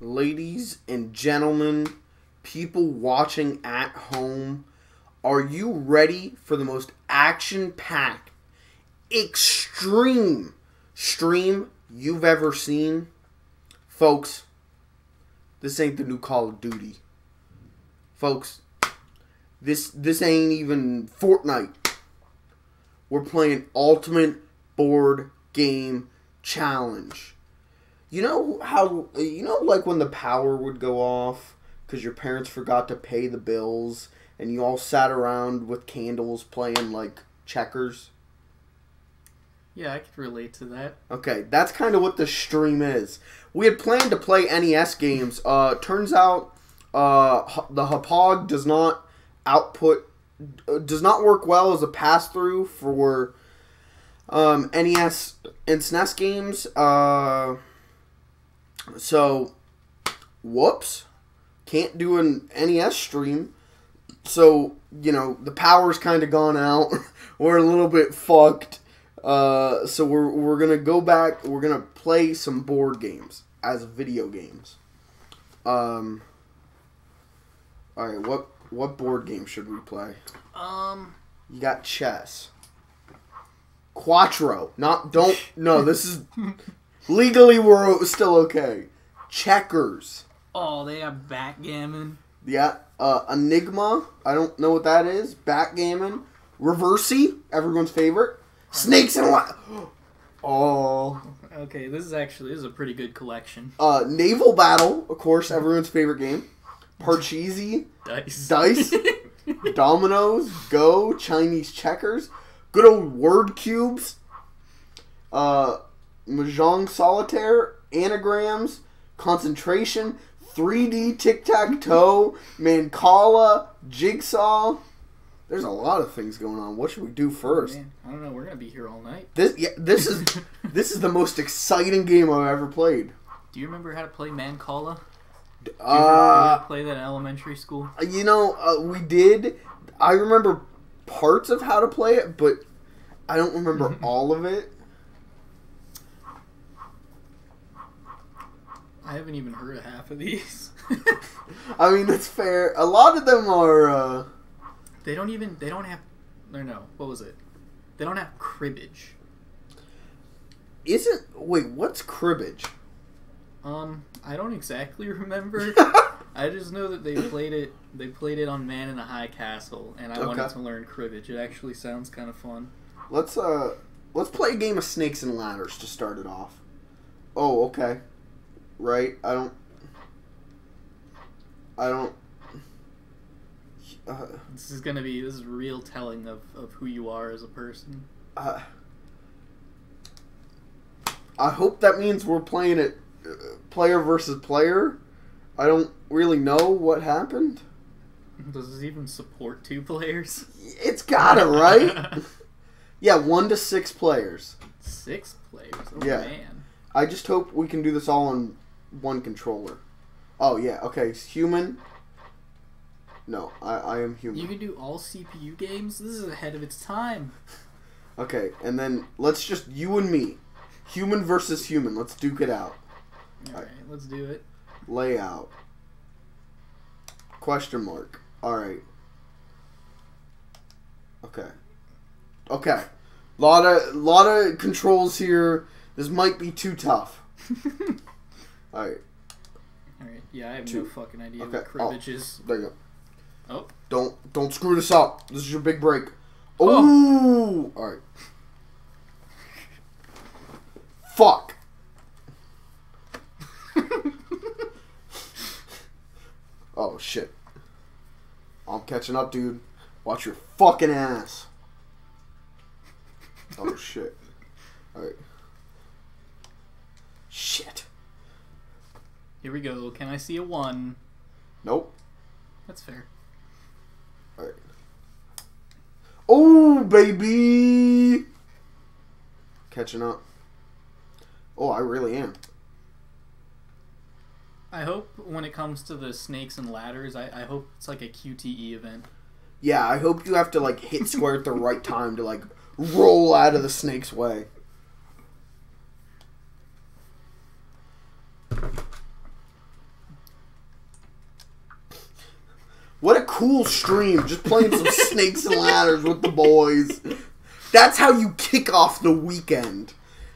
Ladies and gentlemen, people watching at home, are you ready for the most action-packed, extreme stream you've ever seen? Folks, this ain't the new Call of Duty. Folks, this ain't even Fortnite. We're playing Ultimate Board Game Challenge. You know how, like when the power would go off because your parents forgot to pay the bills and you all sat around with candles playing like checkers? Yeah, I could relate to that. Okay, that's kind of what the stream is. We had planned to play NES games. Turns out the Hapog does not work well as a pass-through for NES and SNES games. So, whoops. Can't do an NES stream. So, the power's kind of gone out. We're a little bit fucked. So we're going to go back. We're going to play some board games as video games. Alright, what board game should we play? You got chess. Quattro. This is... Legally, we're still okay. Checkers. Oh, they have backgammon. Yeah. Enigma. I don't know what that is. Backgammon. Reversey. Everyone's favorite. Snakes and what? Oh. Okay, this is a pretty good collection. Naval Battle. Of course, everyone's favorite game. Parcheesi. Dice. Dominoes. Go. Chinese checkers. Good old word cubes. Mahjong Solitaire, Anagrams, Concentration, 3D Tic-Tac-Toe, Mancala, Jigsaw. There's a lot of things going on. What should we do first? Man, I don't know. We're gonna be here all night. This is the most exciting game I've ever played. Do you remember how to play Mancala? Did you ever play that in elementary school? We did. I remember parts of how to play it, but I don't remember all of it. I haven't even heard of half of these. I mean, that's fair. A lot of them are, They don't have... No, what was it? They don't have cribbage. Wait, what's cribbage? I don't exactly remember. I just know that they played it on Man in a High Castle, and I wanted to learn cribbage. It actually sounds kind of fun. Let's play a game of Snakes and Ladders to start it off. Oh, okay. Right? I don't... This is real telling of who you are as a person. I hope that means we're playing it player versus player. I don't really know what happened. Does this even support 2 players? It's gotta, right? Yeah, 1 to 6 players. 6 players? Oh, yeah. Man. I just hope we can do this all on one controller. Oh, yeah. Okay, human. No, I am human. You can do all CPU games? This is ahead of its time. Okay, and then let's just you and me. Human versus human. Let's duke it out. Alright, let's do it. Layout. Question mark. Alright. Okay. Lot of controls here. This might be too tough. Alright. Alright, yeah, I have no fucking idea what cribbage is. There you go. Oh. Don't screw this up. This is your big break. Oh! Alright. Fuck. Oh, shit. I'm catching up, dude. Watch your fucking ass. Oh, shit. Alright. Shit. Here we go. Can I see a 1? Nope. That's fair. Alright. Oh, baby! Catching up. Oh, I really am. I hope when it comes to the snakes and ladders, I hope it's like a QTE event. Yeah, I hope you have to like hit square at the right time to like roll out of the snake's way. What a cool stream. Just playing some Snakes and Ladders with the boys. That's how you kick off the weekend.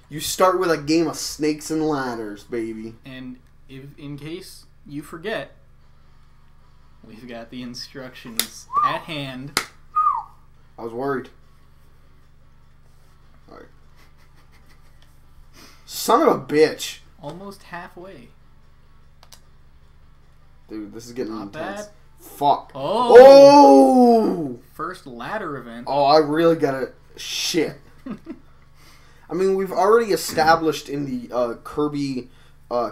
You start with a game of Snakes and Ladders, baby. And if in case you forget, we've got the instructions at hand. I was worried. Alright. Son of a bitch. Almost halfway. Dude, this is getting Not intense. bad. Fuck. Oh! Oh! First ladder event. Oh, I really gotta... Shit. I mean, we've already established in the Kirby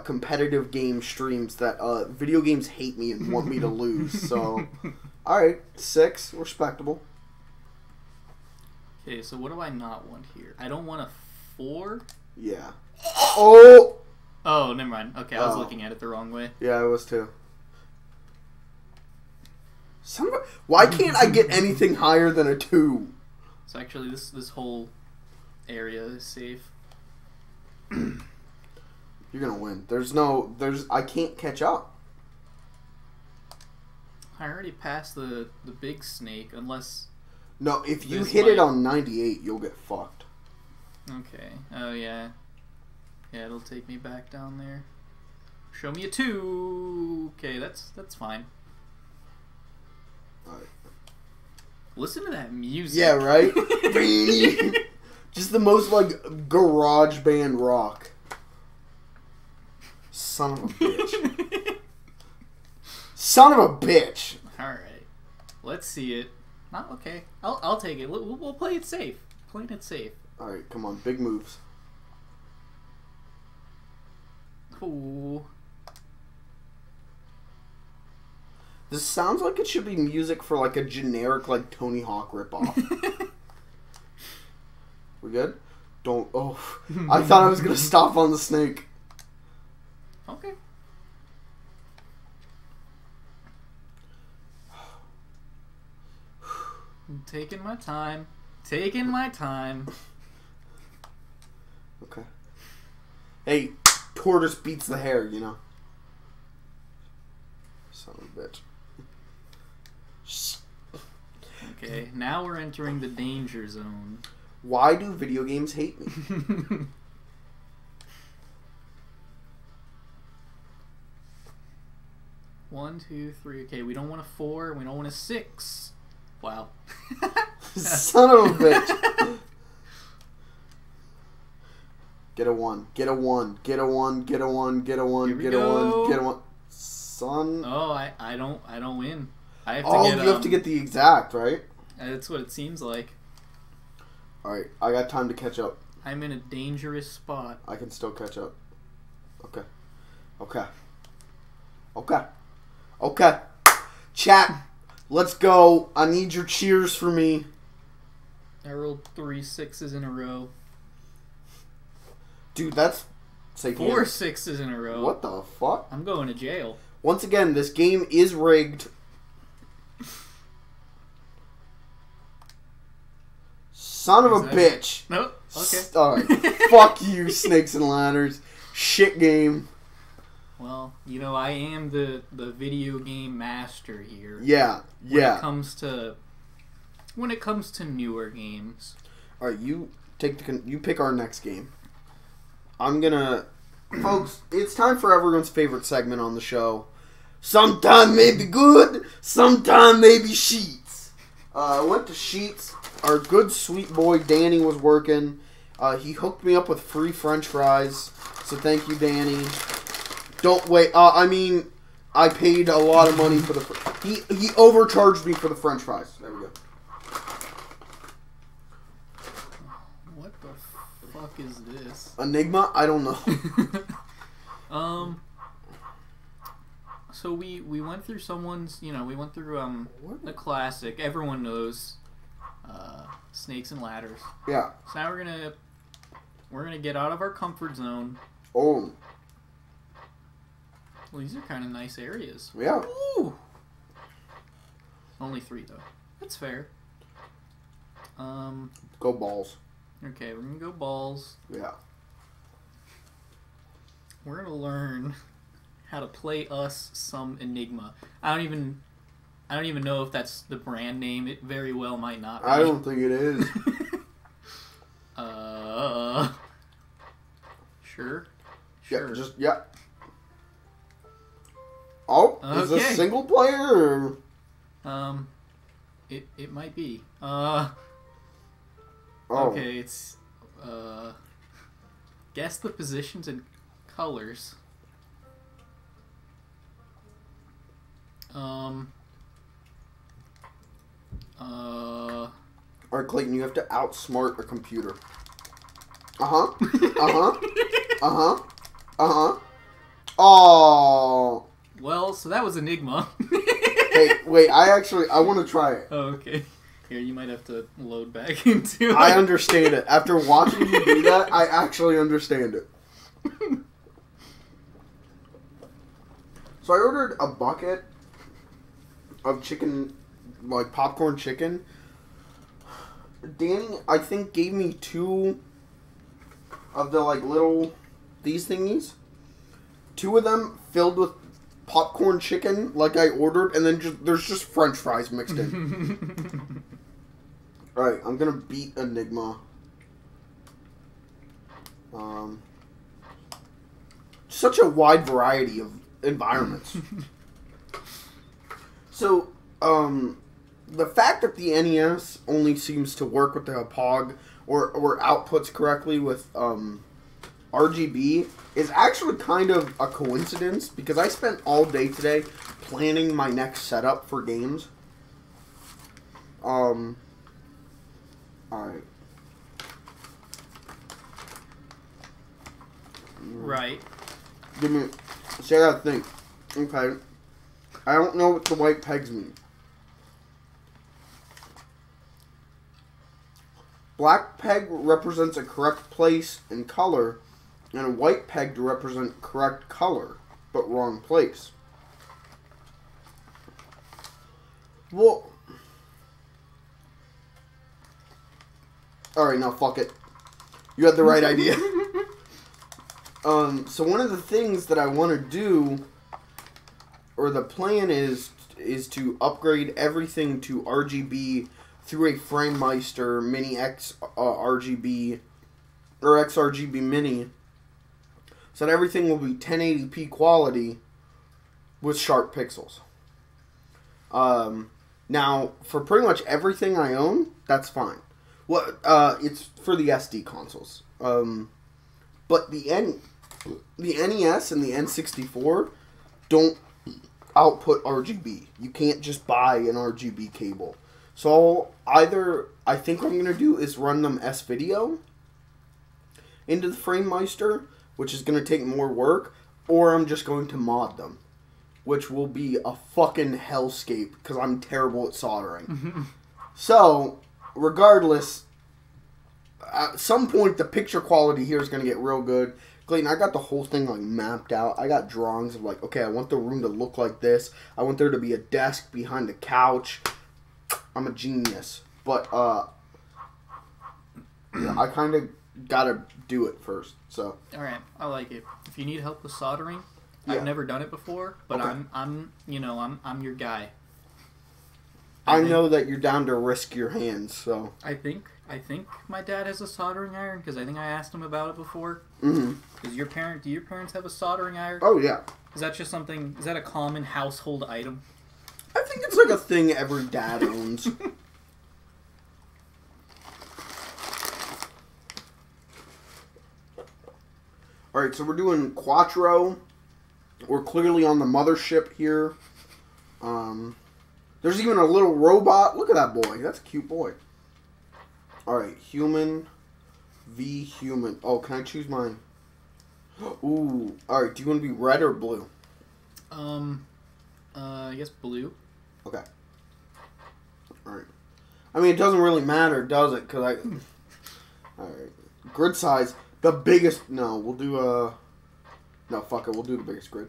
competitive game streams that video games hate me and want me to lose. So, alright. 6. Respectable. Okay, so what do I not want here? I don't want a 4? Yeah. Oh! Oh, never mind. Okay, I was looking at it the wrong way. Yeah, I was too. Why can't I get anything higher than a 2? So actually, this whole area is safe. You're gonna win. I can't catch up. I already passed the big snake, unless... No, if you hit it on 98, you'll get fucked. Okay. Oh, yeah. Yeah, it'll take me back down there. Show me a 2! Okay, that's fine. Alright. Listen to that music. Yeah, right? Just the most, like, garage band rock. Son of a bitch. Son of a bitch. Alright. Let's see it. Not okay. I'll take it. We'll play it safe. Playing it safe. Alright, come on. Big moves. Ooh. This sounds like it should be music for, like, a generic, like, Tony Hawk ripoff. We good? Don't... Oh. I thought I was going to stop on the snake. Okay. I'm taking my time. Taking my time. Okay. Hey, tortoise beats the hare, you know? Son of a bitch. Okay, now we're entering the danger zone. Why do video games hate me? 1, 2, 3. Okay, we don't want a 4. We don't want a 6. Wow. Son of a bitch. Get a 1. Get a 1. Get a 1. Get a 1. Get a 1. Get a 1. Get a 1. Son. Oh, I don't win. I have to oh, get, you have to get the exact, right? That's what it seems like. Alright, I got time to catch up. I'm in a dangerous spot. I can still catch up. Okay. Okay. Okay. Okay. Chat, let's go. I need your cheers for me. I rolled 3 6s in a row. Dude, that's... Say 4 6s in a row. What the fuck? I'm going to jail. Once again, this game is rigged. Son of a bitch. Nope. Okay. Alright. Fuck you, Snakes and Ladders. Shit game. Well, you know, I am the video game master here. Yeah. Yeah. When it comes to newer games. Alright, you pick our next game. I'm gonna... Folks, it's time for everyone's favorite segment on the show. Sometime may be good, sometime may be Sheets. I went to Sheets. Our good sweet boy Danny was working. He hooked me up with free French fries. So thank you, Danny. Don't wait. I mean, I paid a lot of money for the... He overcharged me for the French fries. There we go. What the fuck is this? Enigma? I don't know. So we went through someone's, we went through the classic, everyone knows, Snakes and Ladders. Yeah. So now we're gonna get out of our comfort zone. Oh. Well, these are kind of nice areas. Yeah. Ooh. Only 3 though. That's fair. Go balls. Okay, we're gonna go balls. Yeah. We're gonna learn how to play us some Enigma. I don't even I don't even know if that's the brand name. It very well might not be. I don't think it is. Sure. Yeah, yeah. Oh, okay. Is this single player or? It might be. Oh. Okay, it's guess the positions and colors. Alright, Clayton, you have to outsmart a computer. Oh. Well, so that was Enigma. Hey, wait, I want to try it. Oh, okay. Here, you might have to load back into it. I understand it. After watching you do that, I actually understand it. So I ordered a bucket of chicken, like popcorn chicken. Danny, I think, gave me 2 of the, like, little, these thingies. 2 of them filled with popcorn chicken, like I ordered, and then there's just French fries mixed in. Alright, I'm gonna beat Enigma. Such a wide variety of environments. So, the fact that the NES only seems to work with the POG or outputs correctly with RGB is actually kind of a coincidence, because I spent all day today planning my next setup for games. Alright. Right. Give me... See, I gotta think. Okay. I don't know what the white pegs mean. Black peg represents a correct place and color, and a white peg to represent correct color, but wrong place. Well... Alright, now fuck it. You had the right idea. So one of the things that I want to do, or the plan is to upgrade everything to RGB through a FrameMeister Mini X RGB, or XRGB Mini, so that everything will be 1080p quality with sharp pixels. Now, for pretty much everything I own, that's fine. It's for the SD consoles. But the NES and the N64 don't output RGB. You can't just buy an RGB cable. So I think what I'm going to do is run them S-Video into the FrameMeister, which is going to take more work, or I'm just going to mod them, which will be a fucking hellscape, because I'm terrible at soldering. So, regardless, at some point the picture quality here is going to get real good. Clayton, I got the whole thing like mapped out. I got drawings of like, okay, I want the room to look like this. I want there to be a desk behind the couch. I'm a genius. But yeah, I kind of got to do it first. So. All right, I like it. If you need help with soldering, yeah. I've never done it before, but okay. I'm your guy. I know that you're down to risk your hands, so. I think my dad has a soldering iron, because I think I asked him about it before. Mm-hmm. Do your parents have a soldering iron? Oh, yeah. Is that a common household item? I think it's like a thing every dad owns. Alright, so we're doing Quattro. We're clearly on the mothership here. There's even a little robot. Look at that boy. That's a cute boy. Alright, human v human. Oh, can I choose mine? Ooh. Alright, do you want to be red or blue? I guess blue. Okay. Alright. I mean, it doesn't really matter, does it? Because Alright. Grid size. The biggest... No, we'll do No, fuck it. We'll do the biggest grid.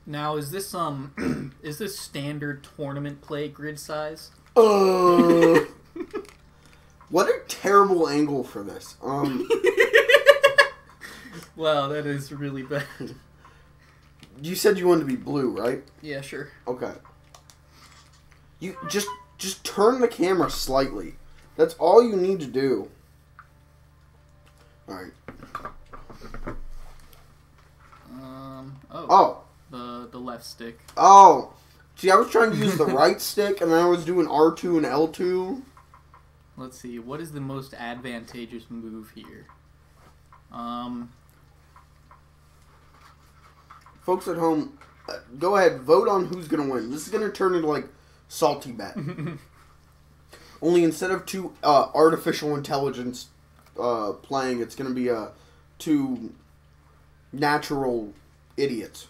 Now, is this is this standard tournament play grid size? What a terrible angle for this. Wow, that is really bad. You said you wanted to be blue, right? Yeah, sure. Okay. You just turn the camera slightly. That's all you need to do. All right. Oh. The left stick. Oh. See, I was trying to use the right stick, and then I was doing R2 and L2. Let's see. What is the most advantageous move here? Folks at home, go ahead, vote on who's going to win. This is going to turn into, like, salty bet. Only instead of two artificial intelligence playing, it's going to be two natural idiots.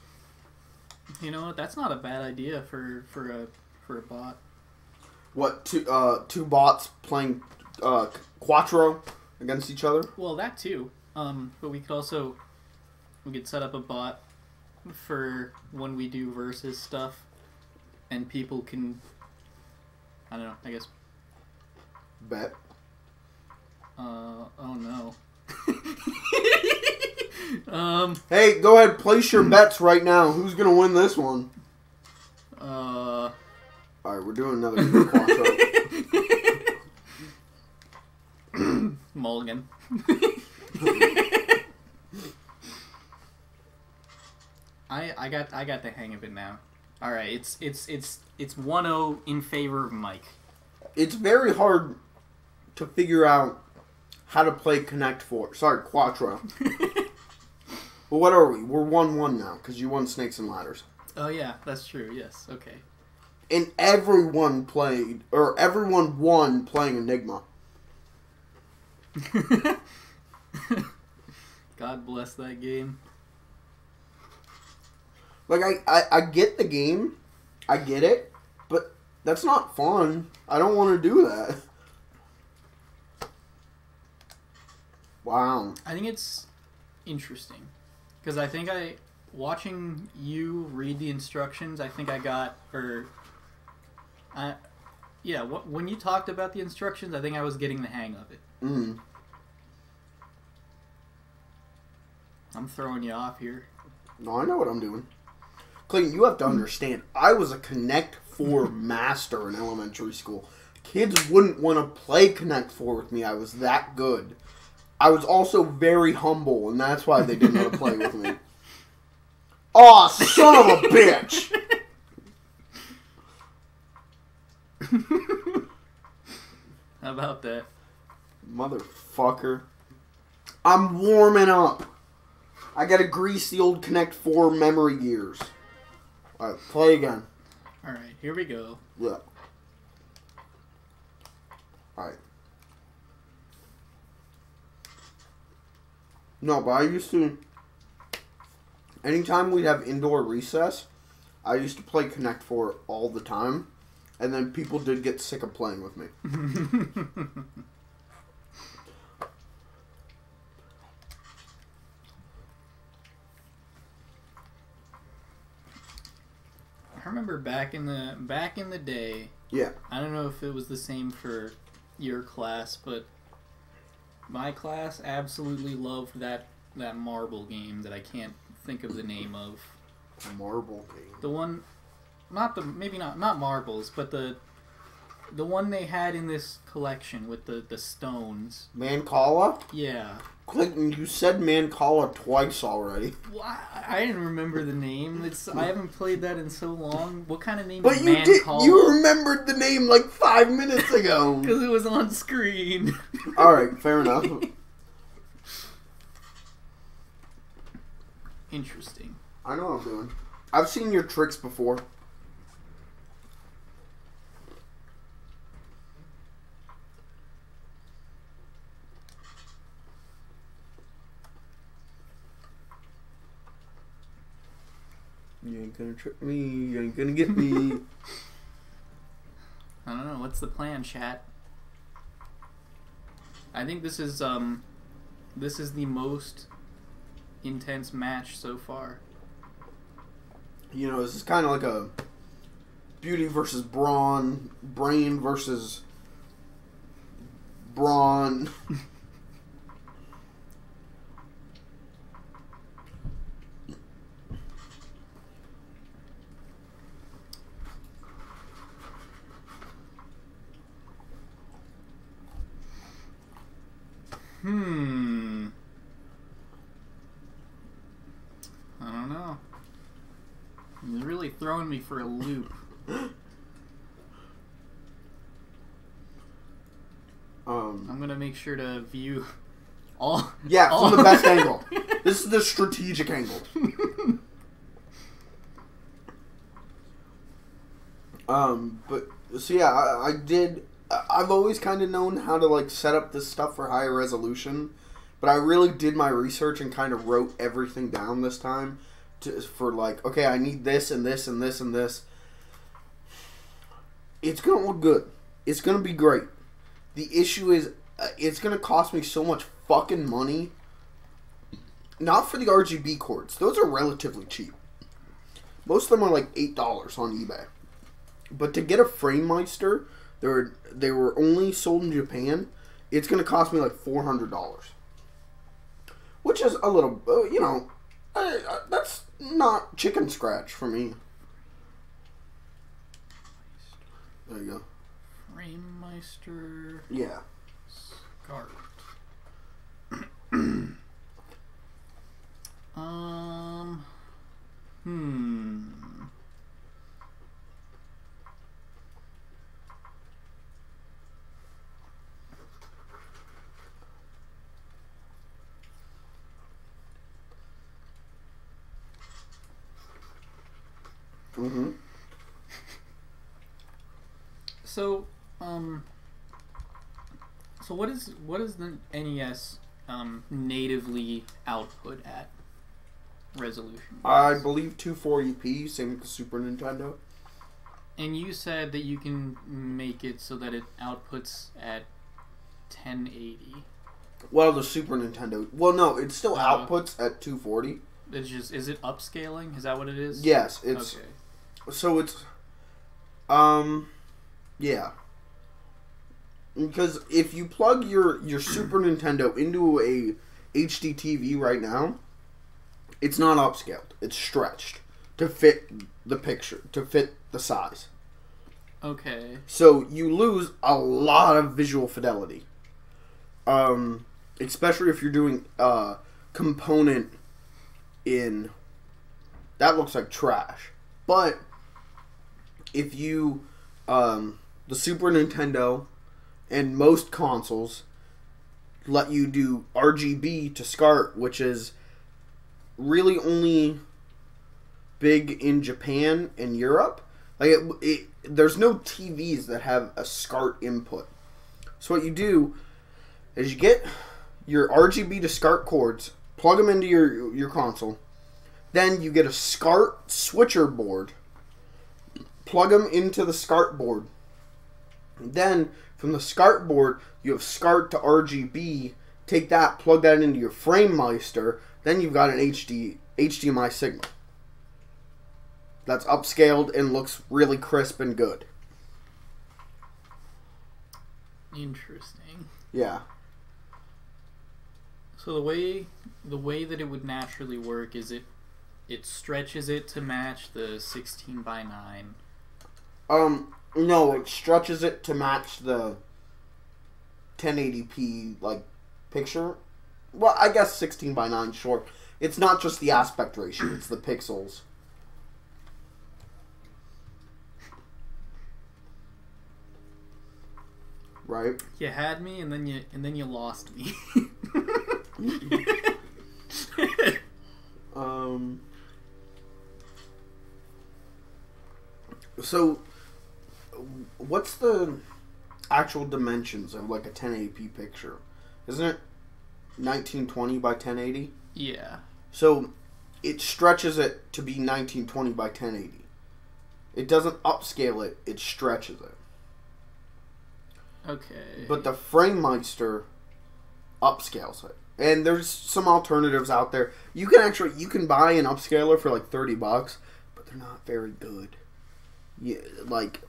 You know what? That's not a bad idea for a bot. What, two bots playing Quattro against each other? Well, that too. But we could set up a bot for when we do versus stuff, and people can, I don't know, I guess. Bet. Oh no. Hey, go ahead, place your bets right now. Who's gonna win this one? Alright, we're doing another Quattro. Mulligan. I got the hang of it now. All right, it's 1-0 in favor of Mike. It's very hard to figure out how to play Quattro. Well, what are we? We're 1-1 now because you won Snakes and Ladders. Oh yeah, that's true. Yes, okay. And everyone won playing Enigma. God bless that game. Like, I get the game. I get it. But that's not fun. I don't want to do that. Wow. I think it's interesting. Because I think watching you read the instructions, I think I got, when you talked about the instructions, I think I was getting the hang of it. Mm-hmm. I'm throwing you off here. No, I know what I'm doing. Clayton, you have to understand, I was a Connect 4 master in elementary school. Kids wouldn't want to play Connect 4 with me. I was that good. I was also very humble, and that's why they didn't want to play with me. Aw, son of a bitch! How about that? Motherfucker. I'm warming up. I gotta grease the old Connect 4 memory gears. Alright, play again. Alright, here we go. Yeah. Alright. No, but I used to... Anytime we'd have indoor recess, I used to play Connect 4 all the time. And then people did get sick of playing with me. I remember back in the day. Yeah. I don't know if it was the same for your class, but my class absolutely loved that marble game that I can't think of the name of. A marble game. The one, not marbles, but the one they had in this collection with the stones. Mancala? Yeah. Clayton, you said Mancala twice already. Well, I didn't remember the name. I haven't played that in so long. What kind of name but is you Mancala? did. You remembered the name like 5 minutes ago. Because it was on screen. Alright, fair enough. Interesting. I know what I'm doing. I've seen your tricks before. You ain't gonna trick me. You ain't gonna get me. I don't know. What's the plan, chat? I think this is the most intense match so far. You know, this is kind of like a beauty versus brawn, brain versus brawn. throwing me for a loop. I'm gonna make sure to view all. Yeah, from the best angle. This is the strategic angle. But so yeah, I did. I've always kind of known how to like set up this stuff for higher resolution, but I really did my research and kind of wrote everything down this time for like, okay, I need this and this and this and this. It's gonna look good. It's gonna be great. The issue is, it's gonna cost me so much fucking money. Not for the RGB cords; those are relatively cheap. Most of them are like $8 on eBay. But to get a FrameMeister, they were only sold in Japan. It's gonna cost me like $400, which is a little, that's not chicken scratch for me. There you go. FrameMeister. Yeah. Scart. Mm-hmm. So what is the NES natively output at resolution? I believe 240p, same with the Super Nintendo. And you said that you can make it so that it outputs at 1080. Well, the Super Nintendo. Well, no, it still outputs at 240. It's just, is it upscaling? Is that what it is? Yes, it's okay. So it's yeah. Because if you plug your Super Nintendo into a HD TV right now, it's not upscaled. It's stretched to fit the picture, to fit the size. Okay. So you lose a lot of visual fidelity. Especially if you're doing component in, that looks like trash. But if you the Super Nintendo and most consoles let you do RGB to SCART, which is really only big in Japan and Europe. Like there's no TVs that have a SCART input. So what you do is you get your RGB to SCART cords, plug them into your console, then you get a SCART switcher board, plug them into the SCART board. Then from the SCART board, you have SCART to RGB. Take that, plug that into your FrameMeister. Then you've got an HDMI signal that's upscaled and looks really crisp and good. Interesting. Yeah. So the way that it would naturally work is it stretches it to match the 16:9. No, it stretches it to match the 1080p like picture. Well, I guess 16:9 short. It's not just the aspect ratio; it's the pixels. Right? You had me, and then you lost me. So, what's the actual dimensions of like a 1080p picture? Isn't it 1920 by 1080? Yeah. So, it stretches it to be 1920 by 1080. It doesn't upscale it; it stretches it. Okay. But the FrameMeister upscales it. And there's some alternatives out there. You can buy an upscaler for like $30, but they're not very good. Yeah, like,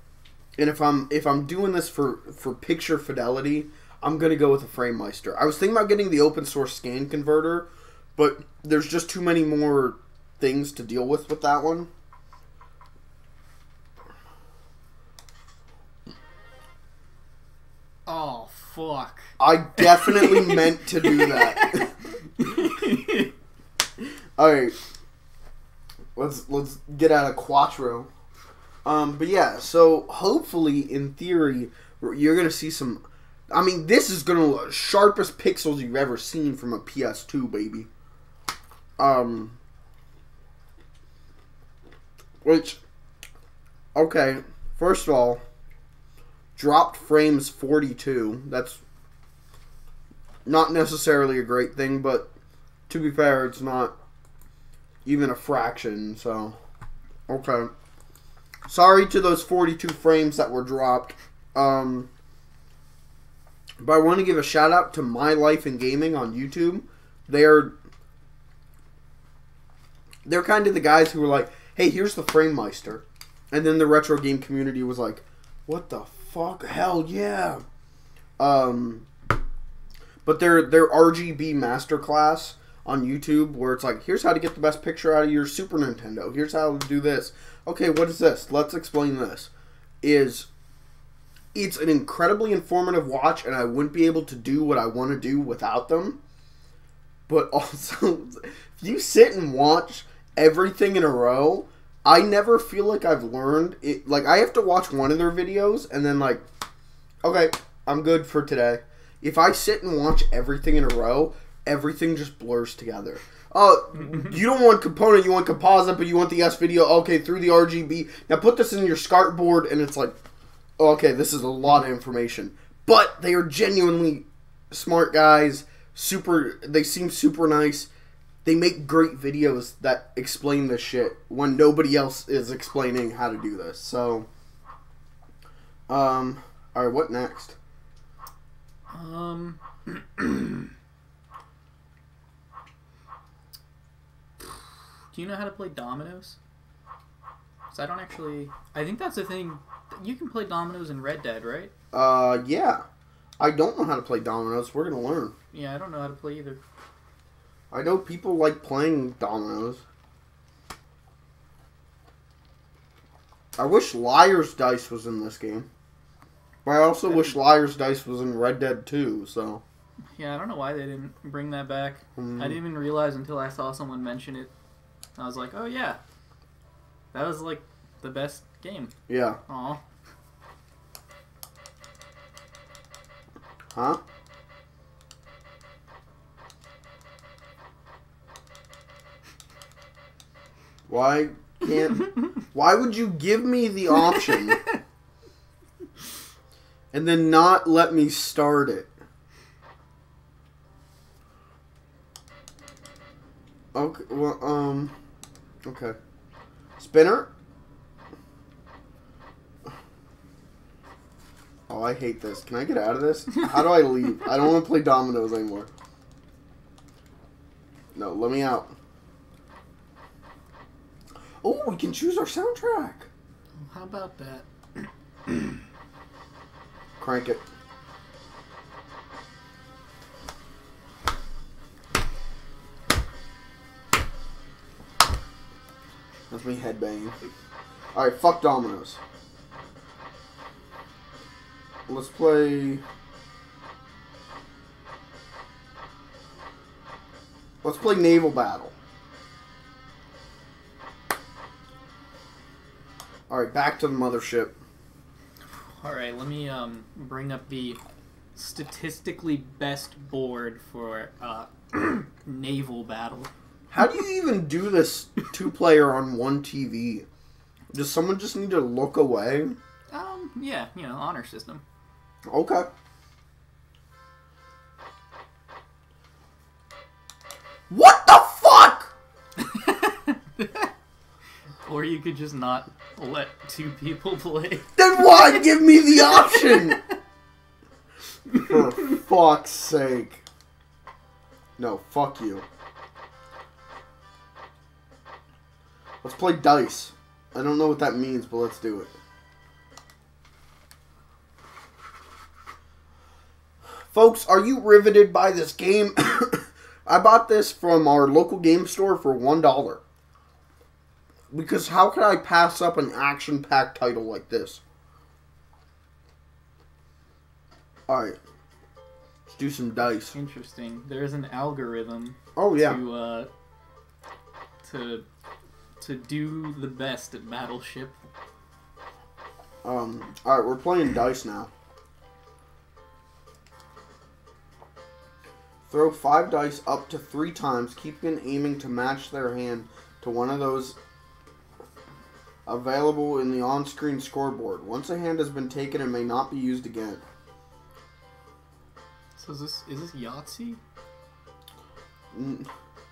and if I'm doing this for picture fidelity, I'm gonna go with a FrameMeister. I was thinking about getting the open source scan converter, but there's just too many more things to deal with that one. Oh, fuck. I definitely meant to do that. Alright. Let's get out of Quattro. But yeah, so hopefully, in theory, you're gonna see some. I mean, this is gonna look sharpest pixels you've ever seen from a PS2, baby. Which, okay, first of all, dropped frames 42. That's not necessarily a great thing, but to be fair, it's not even a fraction, so, okay. Sorry to those 42 frames that were dropped. But I want to give a shout out to My Life in Gaming on YouTube. They're kind of the guys who were like, hey, here's the Frame Meister. And then the retro game community was like, what the fuck? Hell yeah. But their RGB masterclass on YouTube, where it's like, here's how to get the best picture out of your Super Nintendo. Here's how to do this. Okay, what is this? Let's explain this. It's an incredibly informative watch, and I wouldn't be able to do what I want to do without them. But also, if you sit and watch everything in a row, I never feel like I've learned it. Like, I have to watch one of their videos, and then like, okay, I'm good for today. If I sit and watch everything in a row, everything just blurs together. Oh, you don't want component, you want composite, but you want the S video. Okay, through the RGB. Now put this in your SCART board, and it's like, okay, this is a lot of information. But they are genuinely smart guys. They seem super nice. They make great videos that explain this shit when nobody else is explaining how to do this. So, alright, what next? Do you know how to play dominoes? Because I think that's the thing. You can play dominoes in Red Dead, right? Yeah. I don't know how to play dominoes. We're gonna learn. Yeah, I don't know how to play either. I know people like playing dominoes. I wish Liar's Dice was in this game. But I also wish Liar's Dice was in Red Dead 2, so. Yeah, I don't know why they didn't bring that back. I didn't even realize until I saw someone mention it. I was like, oh yeah. That was like the best game. Yeah. Aw. Huh? Why would you give me the option and then not let me start it? Okay, well, okay. Spinner? Oh, I hate this. Can I get out of this? How do I leave? I don't want to play dominoes anymore. No, let me out. Oh, we can choose our soundtrack. How about that? Crank it. That's me headbanging. Alright, fuck dominoes. Let's play... Let's play Naval Battle. Alright, back to the mothership. Alright, let me bring up the statistically best board for Naval Battle. How do you even do this two-player on one TV? Does someone just need to look away? Yeah, honor system. Okay. What the fuck?! Or you could just not let two people play. Then why give me the option? For fuck's sake. No, fuck you. Let's play dice. I don't know what that means, but let's do it. Folks, are you riveted by this game? I bought this from our local game store for $1. Because how could I pass up an action-packed title like this? Alright. Let's do some dice. Interesting. There's an algorithm oh, yeah. to to do the best at Battleship. Alright, we're playing dice now. Throw 5 dice up to 3 times, keeping aiming to match their hand to one of those available in the on-screen scoreboard. Once a hand has been taken, it may not be used again. So is this Yahtzee?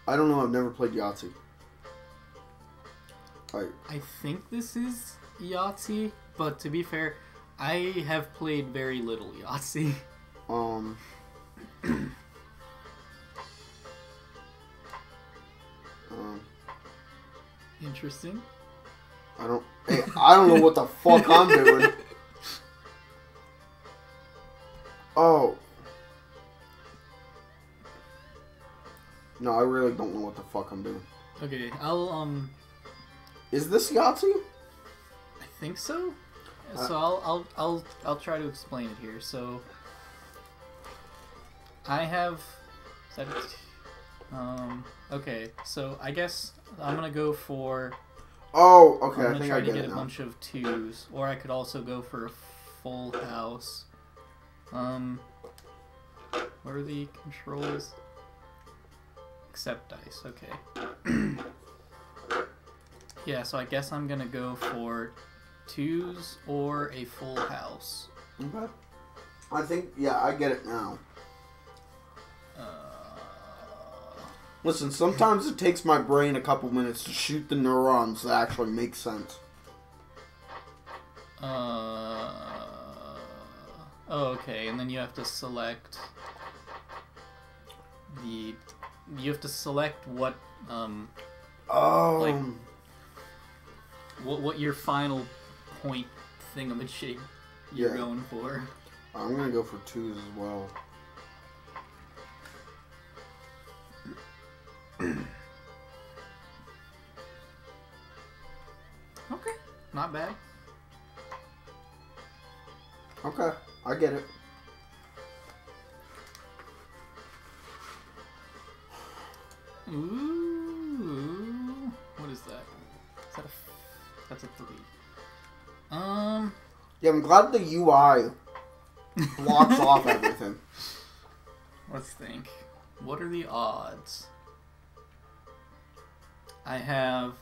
I don't know. I've never played Yahtzee. I think this is Yahtzee, but to be fair, I have played very little Yahtzee. Interesting. I don't know what the fuck I'm doing. Oh. No, I really don't know what the fuck I'm doing. Okay, Is this Yahtzee? I think so. So I'll try to explain it here. So I have okay, so I guess I'm gonna go for. Oh, okay. I'm I think try I to get get it a now. bunch of 2s, or I could also go for a full house. What are the controls? Accept dice. Okay. Yeah, so I guess I'm gonna go for 2s or a full house. Okay. I think, yeah, I get it now. Listen, sometimes it takes my brain a couple minutes to shoot the neurons that actually make sense. Oh, okay, and then you have to select the. You have to select what like what your final point thingamajig you're going for. I'm gonna go for 2s as well. Okay, not bad. Okay, I get it. Ooh, what is that? Is that that's a 3. Yeah, I'm glad the UI blocks off everything. Let's think. What are the odds? I have.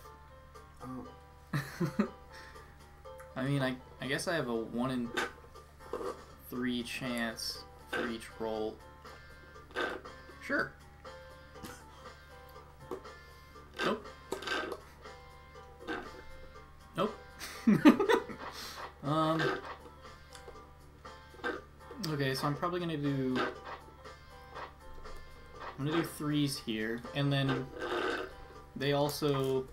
I mean, I guess I have a 1 in 3 chance for each roll. Sure. Nope. Nope. Okay, so I'm probably gonna do. I'm gonna do 3s here, and then they also.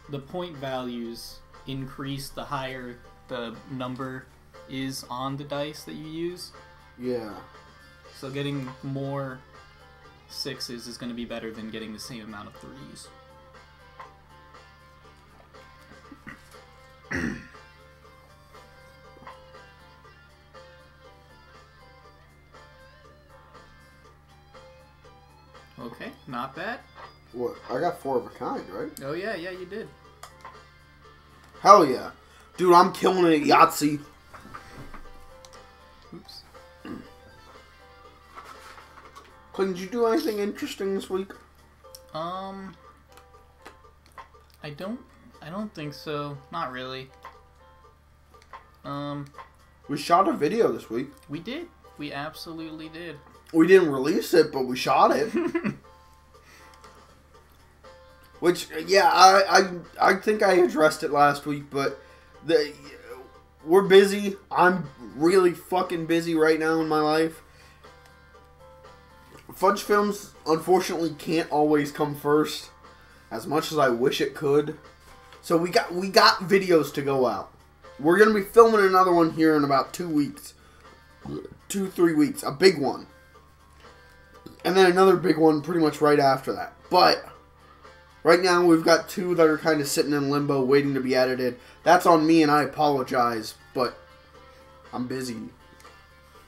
The point values increase the higher the number is on the dice that you use. Yeah. So getting more 6s is going to be better than getting the same amount of 3s. Okay, not bad. What? I got 4 of a kind, right? Oh yeah, you did. Hell yeah. Dude, I'm killing it at Yahtzee. Oops. Clint, did you do anything interesting this week? I don't think so. Not really. We shot a video this week. We did. We absolutely did. We didn't release it, but we shot it. Which, yeah, I think I addressed it last week, but we're busy. I'm really fucking busy right now in my life. Fudge Films, unfortunately, can't always come first, as much as I wish it could. So we got videos to go out. We're going to be filming another one here in about 2 weeks. 2-3 weeks. A big one. And then another big one pretty much right after that. But right now we've got 2 that are kind of sitting in limbo waiting to be edited. That's on me and I apologize, but I'm busy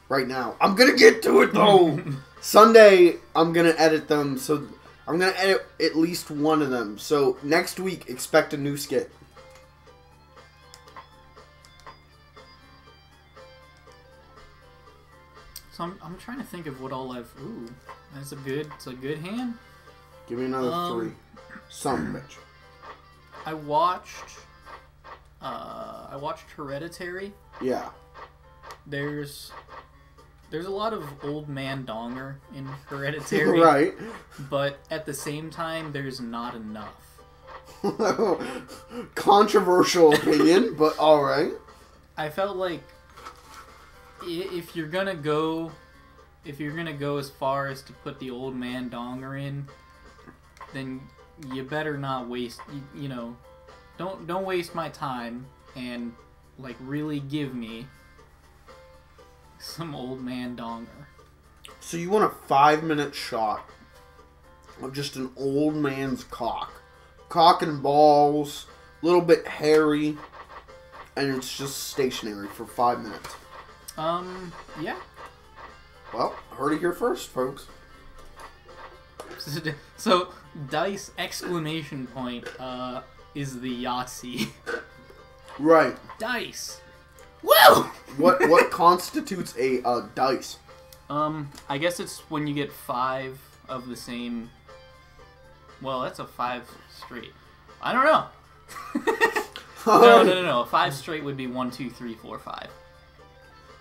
right now. I'm going to get to it though. Sunday I'm going to edit them, so I'm going to edit at least one of them. So next week, expect a new skit. So I'm trying to think of what all I've... Ooh, it's a good hand. Give me another 3. Some bitch. I watched Hereditary. Yeah. There's a lot of old man donger in Hereditary. Right. But at the same time, there's not enough. Controversial opinion, but alright. I felt like if you're gonna go as far as to put the old man donger in, then you better not waste, don't waste my time and like really give me some old man donger. So you want a 5-minute shot of just an old man's cock. Cock and balls, a little bit hairy, and it's just stationary for 5 minutes. Yeah. Well, heard it here first, folks. So, dice exclamation point is the Yahtzee. Right. Dice. Woo! What constitutes a dice? I guess it's when you get 5 of the same. Well, that's a 5 straight. I don't know. No. 5 straight would be 1, 2, 3, 4, 5.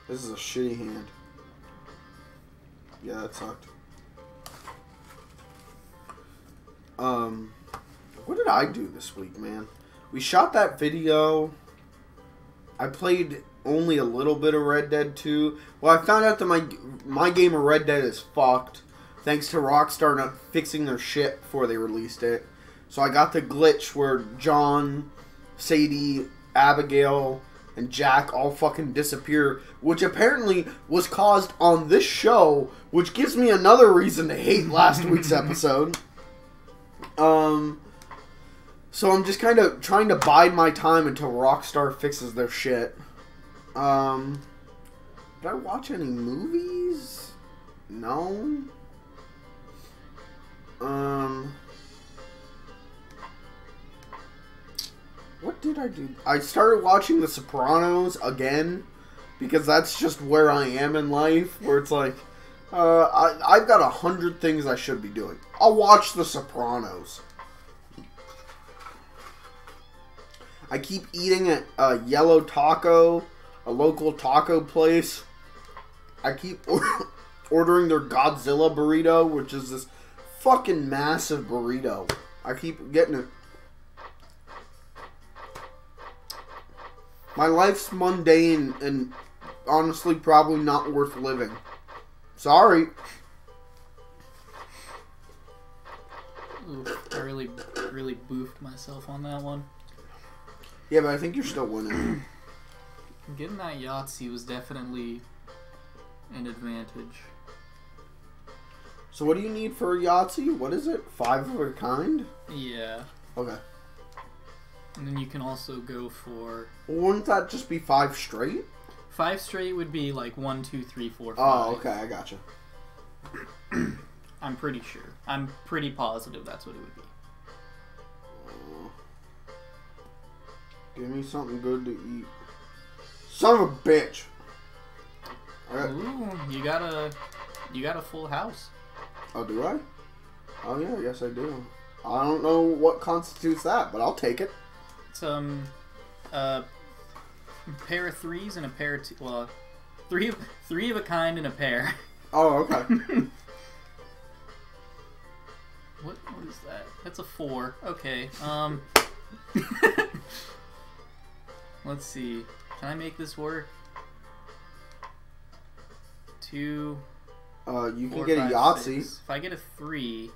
This is a shitty hand. Yeah, that sucked. What did I do this week, man? We shot that video. I played only a little bit of Red Dead 2. Well, I found out that my game of Red Dead is fucked, thanks to Rockstar not fixing their shit before they released it. So I got the glitch where John, Sadie, Abigail, and Jack all fucking disappear, which apparently was caused on this show, which gives me another reason to hate last week's episode. So I'm just kind of trying to bide my time until Rockstar fixes their shit. Did I watch any movies? No. What did I do? I started watching The Sopranos again, because that's just where I am in life, where it's like, I've got 100 things I should be doing. I'll watch The Sopranos. I keep eating at Yellow Taco, a local taco place. I keep ordering their Godzilla burrito, which is this fucking massive burrito. I keep getting it. My life's mundane and honestly probably not worth living. Sorry. Oof, I really boofed myself on that one. Yeah, but I think you're still winning. Getting that Yahtzee was definitely an advantage. So what do you need for a Yahtzee? What is it? 5 of a kind? Yeah. Okay. And then you can also go for... Well, wouldn't that just be 5 straight? 5 straight would be like 1, 2, 3, 4, 5. Oh, okay, I gotcha. I'm pretty sure. I'm pretty positive that's what it would be. Give me something good to eat. Son of a bitch! Ooh, you got a full house. Oh, do I? Oh yeah, yes I do. I don't know what constitutes that, but I'll take it. It's a pair of 3s and a pair of 2. Well, three of a kind and a pair. Oh, okay. What is that? That's a 4. Okay. Let's see. Can I make this work? 2. You 4, can get 5, a Yahtzee. 6. If I get a 3,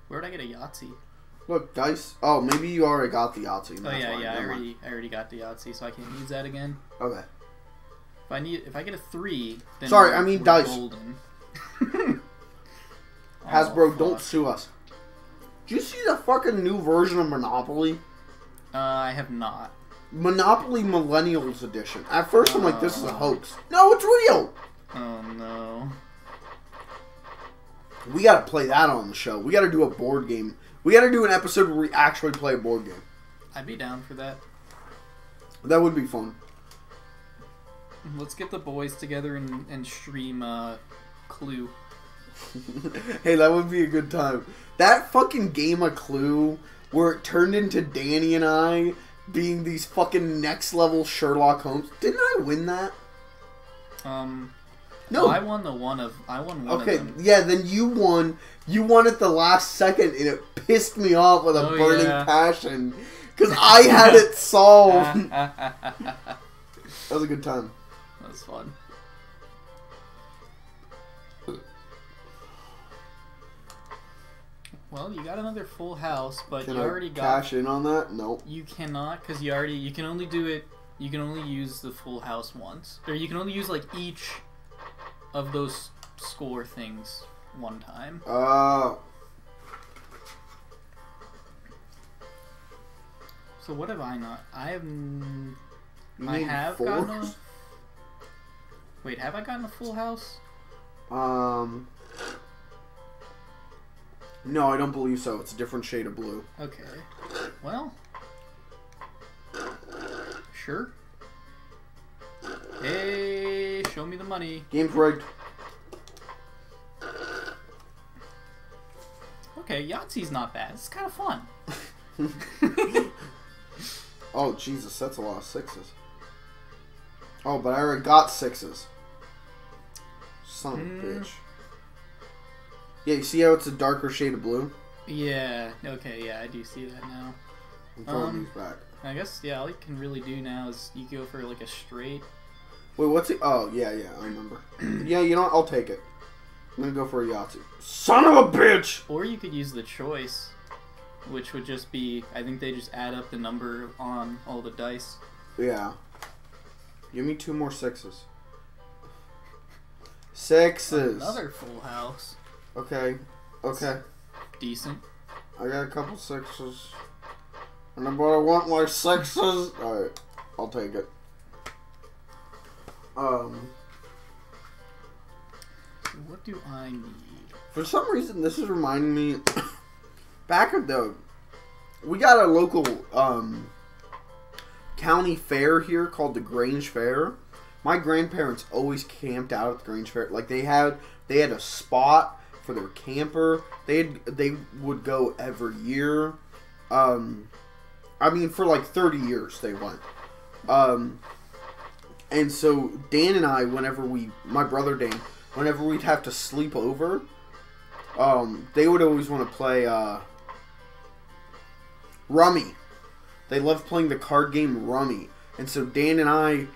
where'd I get a Yahtzee? Look, dice. Oh, maybe you already got the Yahtzee. Oh yeah. I already got the Yahtzee, so I can't use that again. Okay. If I get a 3, then sorry, I mean dice. Golden. Hasbro, don't sue us. Did you see the fucking new version of Monopoly? I have not. Monopoly Millennials Edition. At first I'm like, this is a hoax. No, it's real! Oh no. We gotta play that on the show. We gotta do a board game. We gotta do an episode where we actually play a board game. I'd be down for that. That would be fun. Let's get the boys together and stream Clue. Hey, that would be a good time. That fucking game of Clue, where it turned into Danny and I being these fucking next level Sherlock Holmes. Didn't I win that? No, I won one of them. Okay, yeah, then you won. You won at the last second, and it pissed me off with a burning passion. Because I had it solved. That was a good time. That was fun. Well, you got another full house, but Can you I already got... cash in on that? Nope. You cannot, because you can only do it... You can only use the full house once. Or you can only use, like, each of those score things one time. So what have I not? I have gotten a... Wait, have I gotten a full house? No, I don't believe so. It's a different shade of blue. Okay. Well. Sure. Hey, show me the money. Game's rigged. Okay, Yahtzee's not bad. It's kind of fun. Oh, Jesus, that's a lot of sixes. Oh, but I already got sixes. Son of a bitch. Yeah, you see how it's a darker shade of blue? Yeah, okay, yeah, I do see that now. I'm throwing these back. I guess, yeah, all you can really do now is you go for, like, a straight. Wait, what's it? Oh, yeah, I remember. Yeah, you know what? I'll take it. I'm gonna go for a Yahtzee. Son of a bitch! Or you could use the choice, which would just be, I think they just add up the number on all the dice. Yeah. Give me 2 more sixes. Sixes. Another full house. Okay. Decent. I got a couple sixes. And but I want my sixes. Alright. I'll take it. What do I need? For some reason, this is reminding me... back at the... We got a local, county fair here called the Grange Fair. My grandparents always camped out at the Grange Fair. Like, they had a spot for their camper. They would go every year. I mean, for like 30 years they went. And so Dan and I, my brother Dan, whenever we'd have to sleep over, they would always want to play Rummy. They loved playing the card game Rummy. And so Dan and I,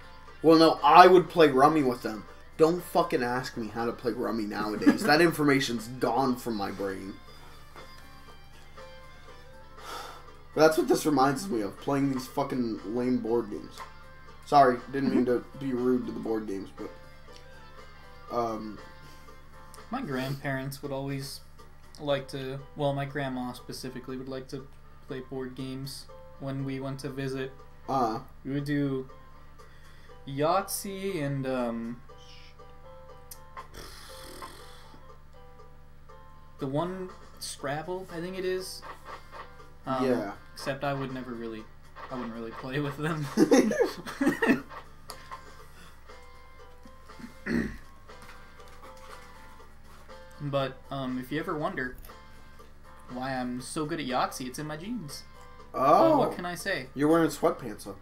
I would play Rummy with them. Don't fucking ask me how to play Rummy nowadays. That information's gone from my brain. But that's what this reminds me of, playing these fucking lame board games. Sorry, didn't mean to be rude to the board games, but... My grandparents would always like to... Well, my grandma specifically would like to play board games when we went to visit. We would do Yahtzee and, the one Scrabble, I think it is. Yeah. Except I wouldn't really play with them. But, if you ever wonder why I'm so good at Yahtzee, it's in my genes. Oh. What can I say? You're wearing sweatpants, though.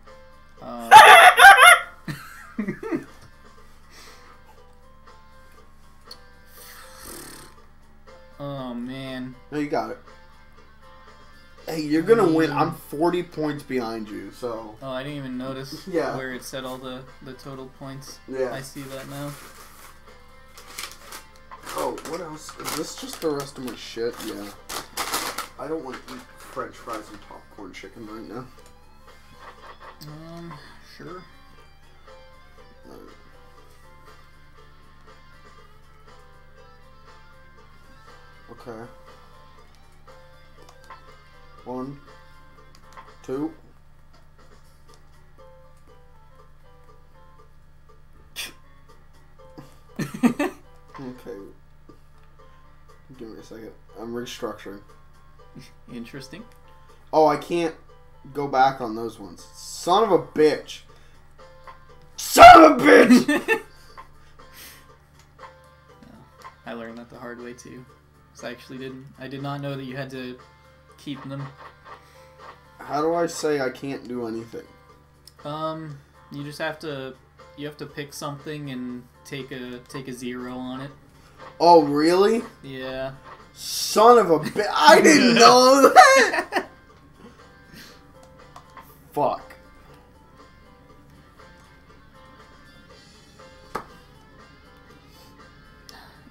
Oh, man. No, you got it. Hey, you're gonna win. I'm 40 points behind you, so... Oh, I didn't even notice where it said all the total points. Yeah. I see that now. Oh, what else? Is this just the rest of my shit? Yeah. I don't want to eat french fries and popcorn chicken right now. Sure. Okay. 1, 2. Okay. Give me a second. I'm restructuring. Interesting. Oh, I can't go back on those ones. Son of a bitch. Son of a bitch! I learned that the hard way too. Cause I did not know that you had to keep them. How do I say I can't do anything? You just have to pick something and take a 0 on it. Oh, really? Yeah. Son of a bitch. I didn't know that! Fuck.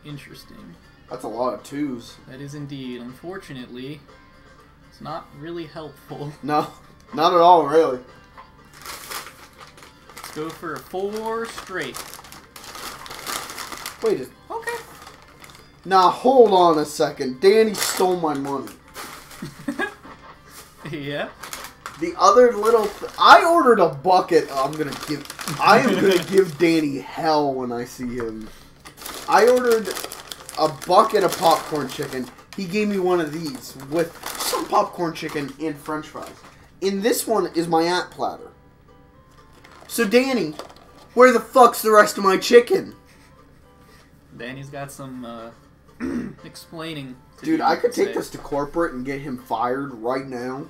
Interesting. That's a lot of 2s. That is indeed. Unfortunately, it's not really helpful. No, not at all, really. Let's go for a 4 straight. Wait. Okay. Now, hold on a second. Danny stole my money. Yeah. The other little... I ordered a bucket. I am gonna give Danny hell when I see him. I ordered a bucket of popcorn chicken. He gave me one of these with some popcorn chicken and french fries. In this one is my ant platter. So, Danny, where the fuck's the rest of my chicken? Danny's got some explaining to Dude, do, I could take say. this to corporate and get him fired right now.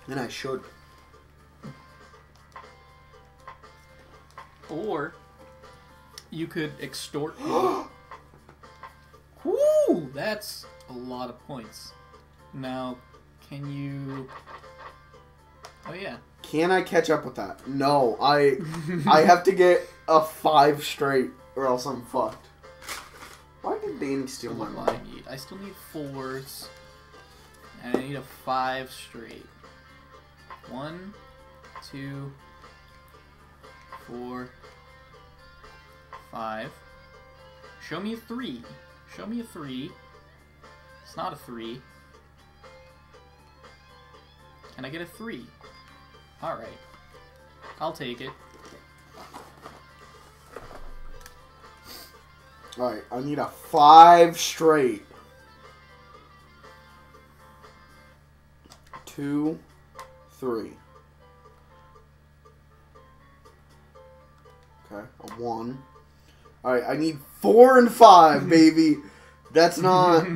And I should. Or you could extort me. Woo! That's a lot of points. Now, can you... Oh, yeah. Can I catch up with that? No, I have to get a 5 straight or else I'm fucked. Why did Danny steal my What money? do I need? I still need 4s. And I need a 5 straight. 1, 2, 4, 5. Show me a 3. Show me a 3. It's not a 3. Can I get a 3? Alright. I'll take it. Alright, I need a 5 straight. 2, 3. Okay, a 1. Alright, I need 4 and 5, baby. That's not...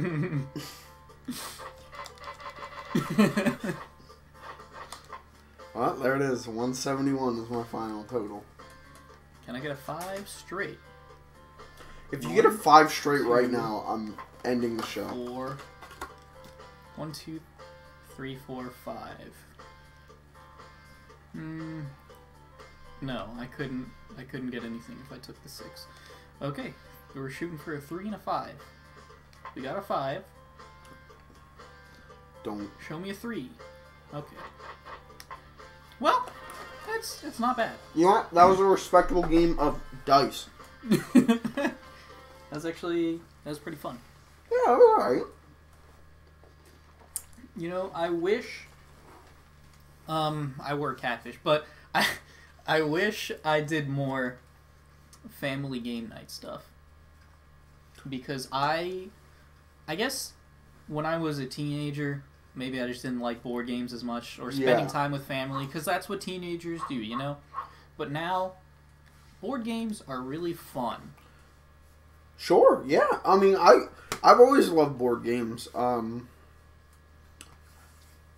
Well, there it is. 171 is my final total. Can I get a 5 straight? If you get a 5 straight right now, I'm ending the show. 4. 1, 2, 3, 4, 5. No, I couldn't get anything if I took the 6. Okay, we were shooting for a 3 and a 5. We got a 5. Don't. Show me a 3. Okay. Well, it's not bad. You know what? That was a respectable game of dice. That was pretty fun. Yeah, it was alright. You know, I wish I were Catfish, but I wish I did more family game night stuff. Because I guess when I was a teenager, maybe I just didn't like board games as much or spending time with family, because that's what teenagers do, you know? But now, board games are really fun. Sure, yeah. I mean, I've always loved board games.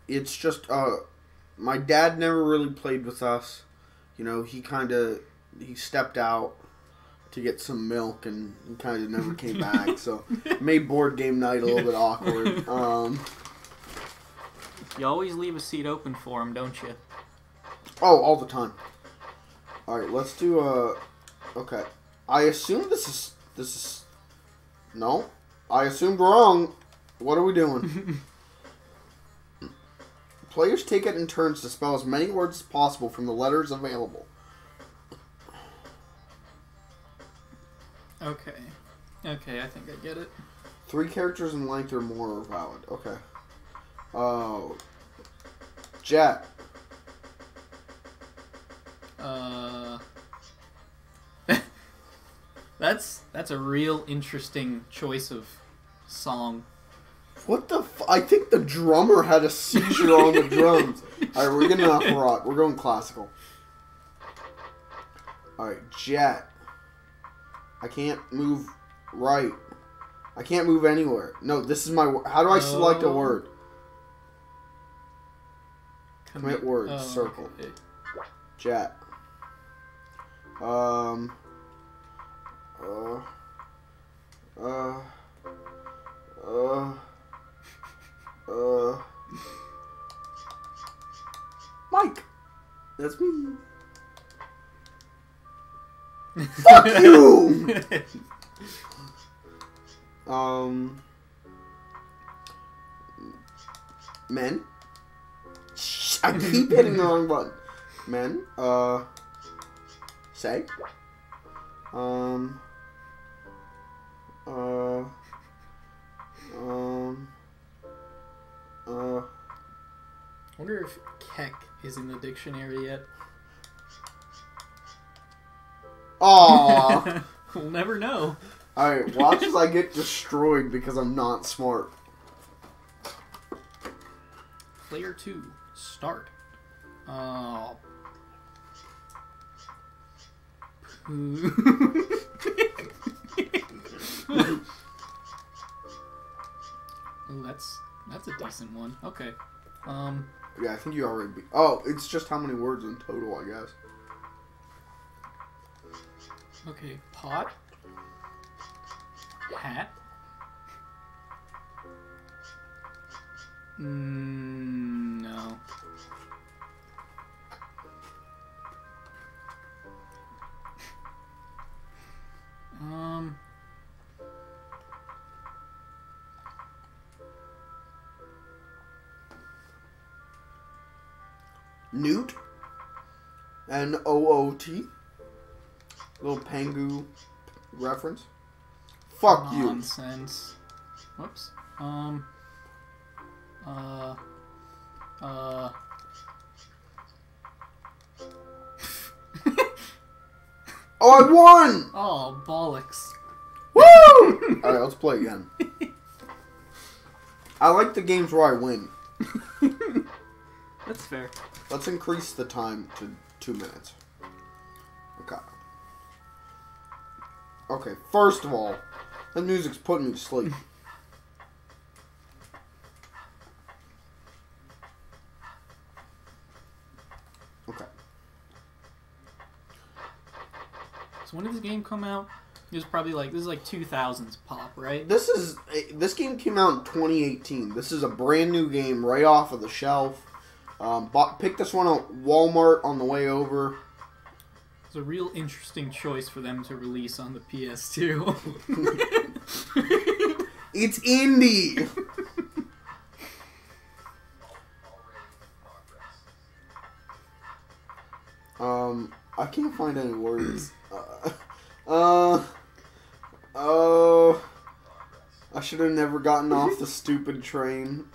It's just, my dad never really played with us. You know, he stepped out to get some milk and he kind of never came back. So, made board game night a little bit awkward. You always leave a seat open for him, don't you? Oh, all the time. Alright, let's do, okay. I assume this is, no. I assumed wrong. What are we doing? Players take it in turns to spell as many words as possible from the letters available. Okay. Okay, I think I get it. 3 characters in length or more are valid. Okay. Oh. Jet. That's a real interesting choice of song. What the I think the drummer had a seizure on the drums. Alright, we're getting off rock. We're going classical. Alright, jet. I can't move right. I can't move anywhere. No, this is my word. How do I select a word? Commit word. Circle. Okay. Jet. Mike. That's me. Fuck you! Men. I keep hitting the wrong button. Men. Say. I wonder if keck is in the dictionary yet. Aww. We'll never know. Alright, watch as I get destroyed because I'm not smart. Player 2, start. Oh. Ooh, that's a decent one. Okay. Yeah, I think you already beat. Oh, it's just how many words in total, I guess. Okay, pot. Hat. No. Newt. N-O-O-T. Little Pangu reference. Fuck you. Nonsense. Whoops. Oh, I won! Oh, bollocks. Woo! Alright, let's play again. I like the games where I win. That's fair. Let's increase the time to 2 minutes. Okay. Okay, first of all, the music's putting me to sleep. Okay. So when did this game come out? It was probably like, this is like 2000s pop, right? This game came out in 2018. This is a brand new game right off of the shelf. Picked this one at Walmart on the way over. It's a real interesting choice for them to release on the PS2. It's indie! I can't find any words. I should have never gotten off the stupid train.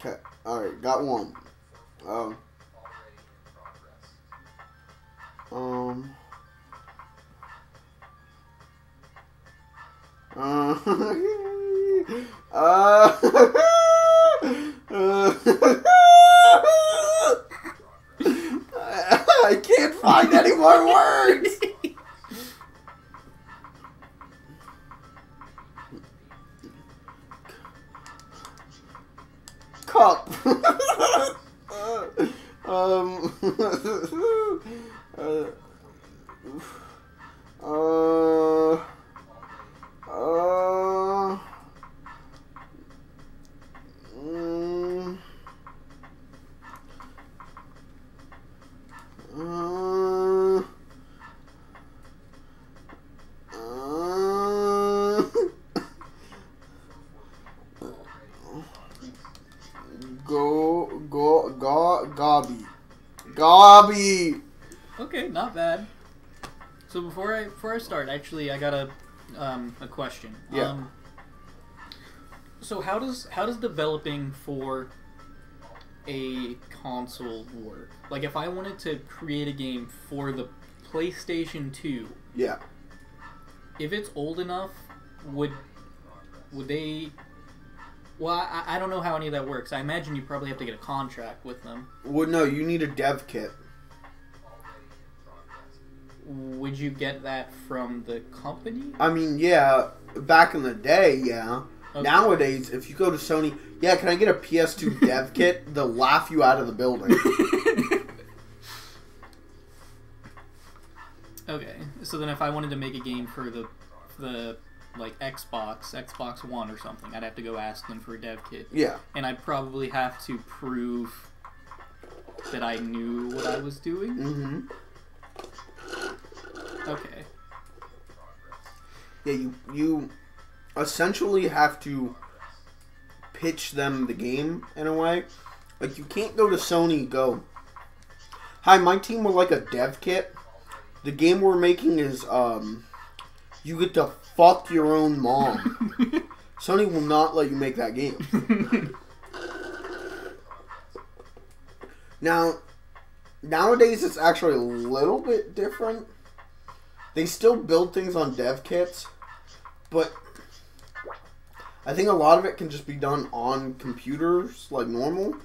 Okay, alright, got one. I can't find any more words. Cup. Gobby. Okay, not bad. So before I start, actually, I got a question. Yeah. So how does developing for a console work? Like, if I wanted to create a game for the PlayStation 2, Yeah. if it's old enough, would they? Well, I don't know how any of that works. I imagine you probably have to get a contract with them. Well, no, you need a dev kit. Would you get that from the company? I mean, yeah, back in the day, yeah. Okay. Nowadays, if you go to Sony, yeah, can I get a PS2 dev kit? They'll laugh you out of the building. Okay, so then if I wanted to make a game for the like Xbox One or something, I'd have to go ask them for a dev kit. Yeah. And I'd probably have to prove that I knew what I was doing. Mm-hmm. Okay. Yeah, you essentially have to pitch them the game in a way. Like, you can't go to Sony and go, "Hi, my team would like a dev kit. The game we're making is, you get to fuck your own mom." Sony will not let you make that game. Now, nowadays it's actually a little bit different. They still build things on dev kits, but I think a lot of it can just be done on computers like normal.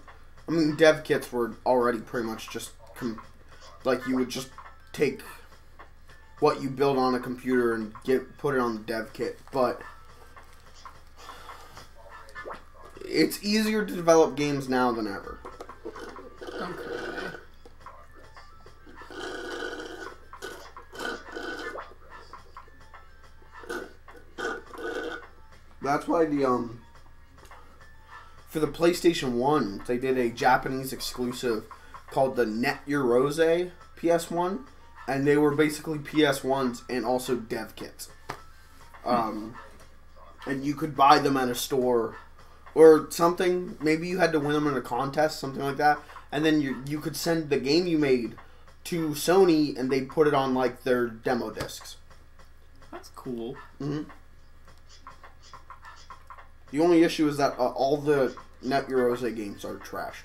I mean, dev kits were already pretty much just like you would just take what you build on a computer and put it on the dev kit, but it's easier to develop games now than ever. Okay. That's why for the PlayStation 1, they did a Japanese exclusive called the Net Your Rose PS1, and they were basically PS1s and also dev kits. And you could buy them at a store or something. Maybe you had to win them in a contest, something like that. And then you could send the game you made to Sony, and they'd put it on like their demo discs. That's cool. Mm-hmm. The only issue is that all the Net Your Rose games are trash.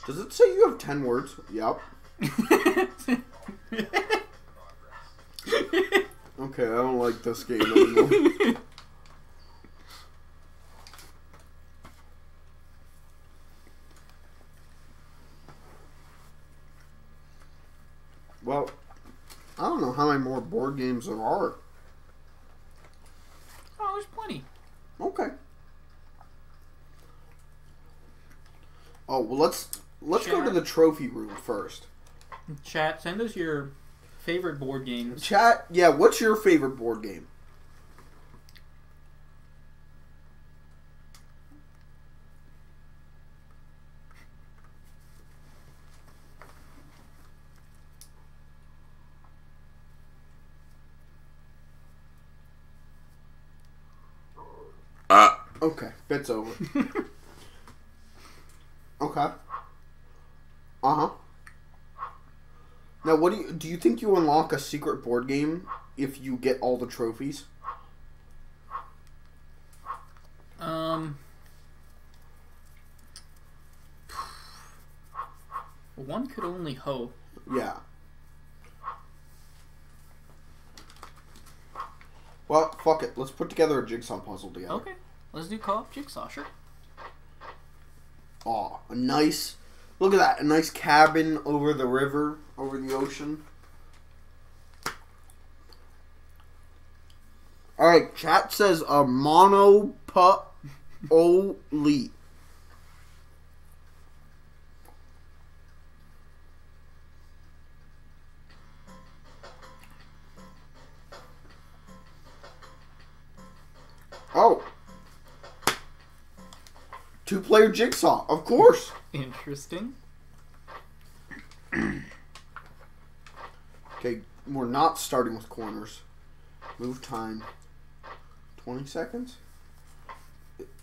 Does it say you have 10 words? Yep. Okay, I don't like this game anymore. Well, I don't know how many more board games there are. Oh, there's plenty. Okay. Oh, well, let's go to the trophy room first. Chat, send us your favorite board games. Chat, yeah, what's your favorite board game? Okay, bit's over. Okay. Uh-huh. Now, what do you think you unlock a secret board game if you get all the trophies? One could only hope. Yeah. Well, fuck it. Let's put together a jigsaw puzzle together. Okay, let's do co-op jigsaw, sure. Aw, a nice... Look at that. A nice cabin over the river, over the ocean. Alright, chat says a monopoly. Oh. 2-player jigsaw, of course. Interesting. Okay, we're not starting with corners. Move time. 20 seconds?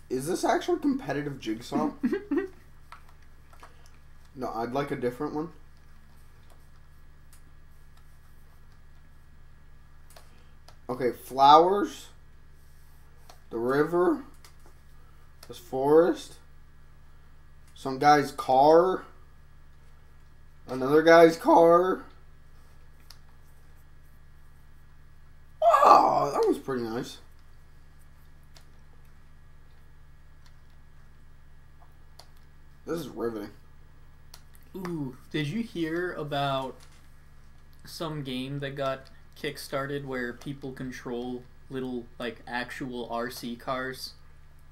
Is this actually competitive Jigsaw? No, I'd like a different one. Okay, flowers. The river. This forest. Some guy's car. Another guy's car. Oh, that was pretty nice. This is riveting. Ooh, did you hear about some game that got kickstarted where people control little, like, actual RC cars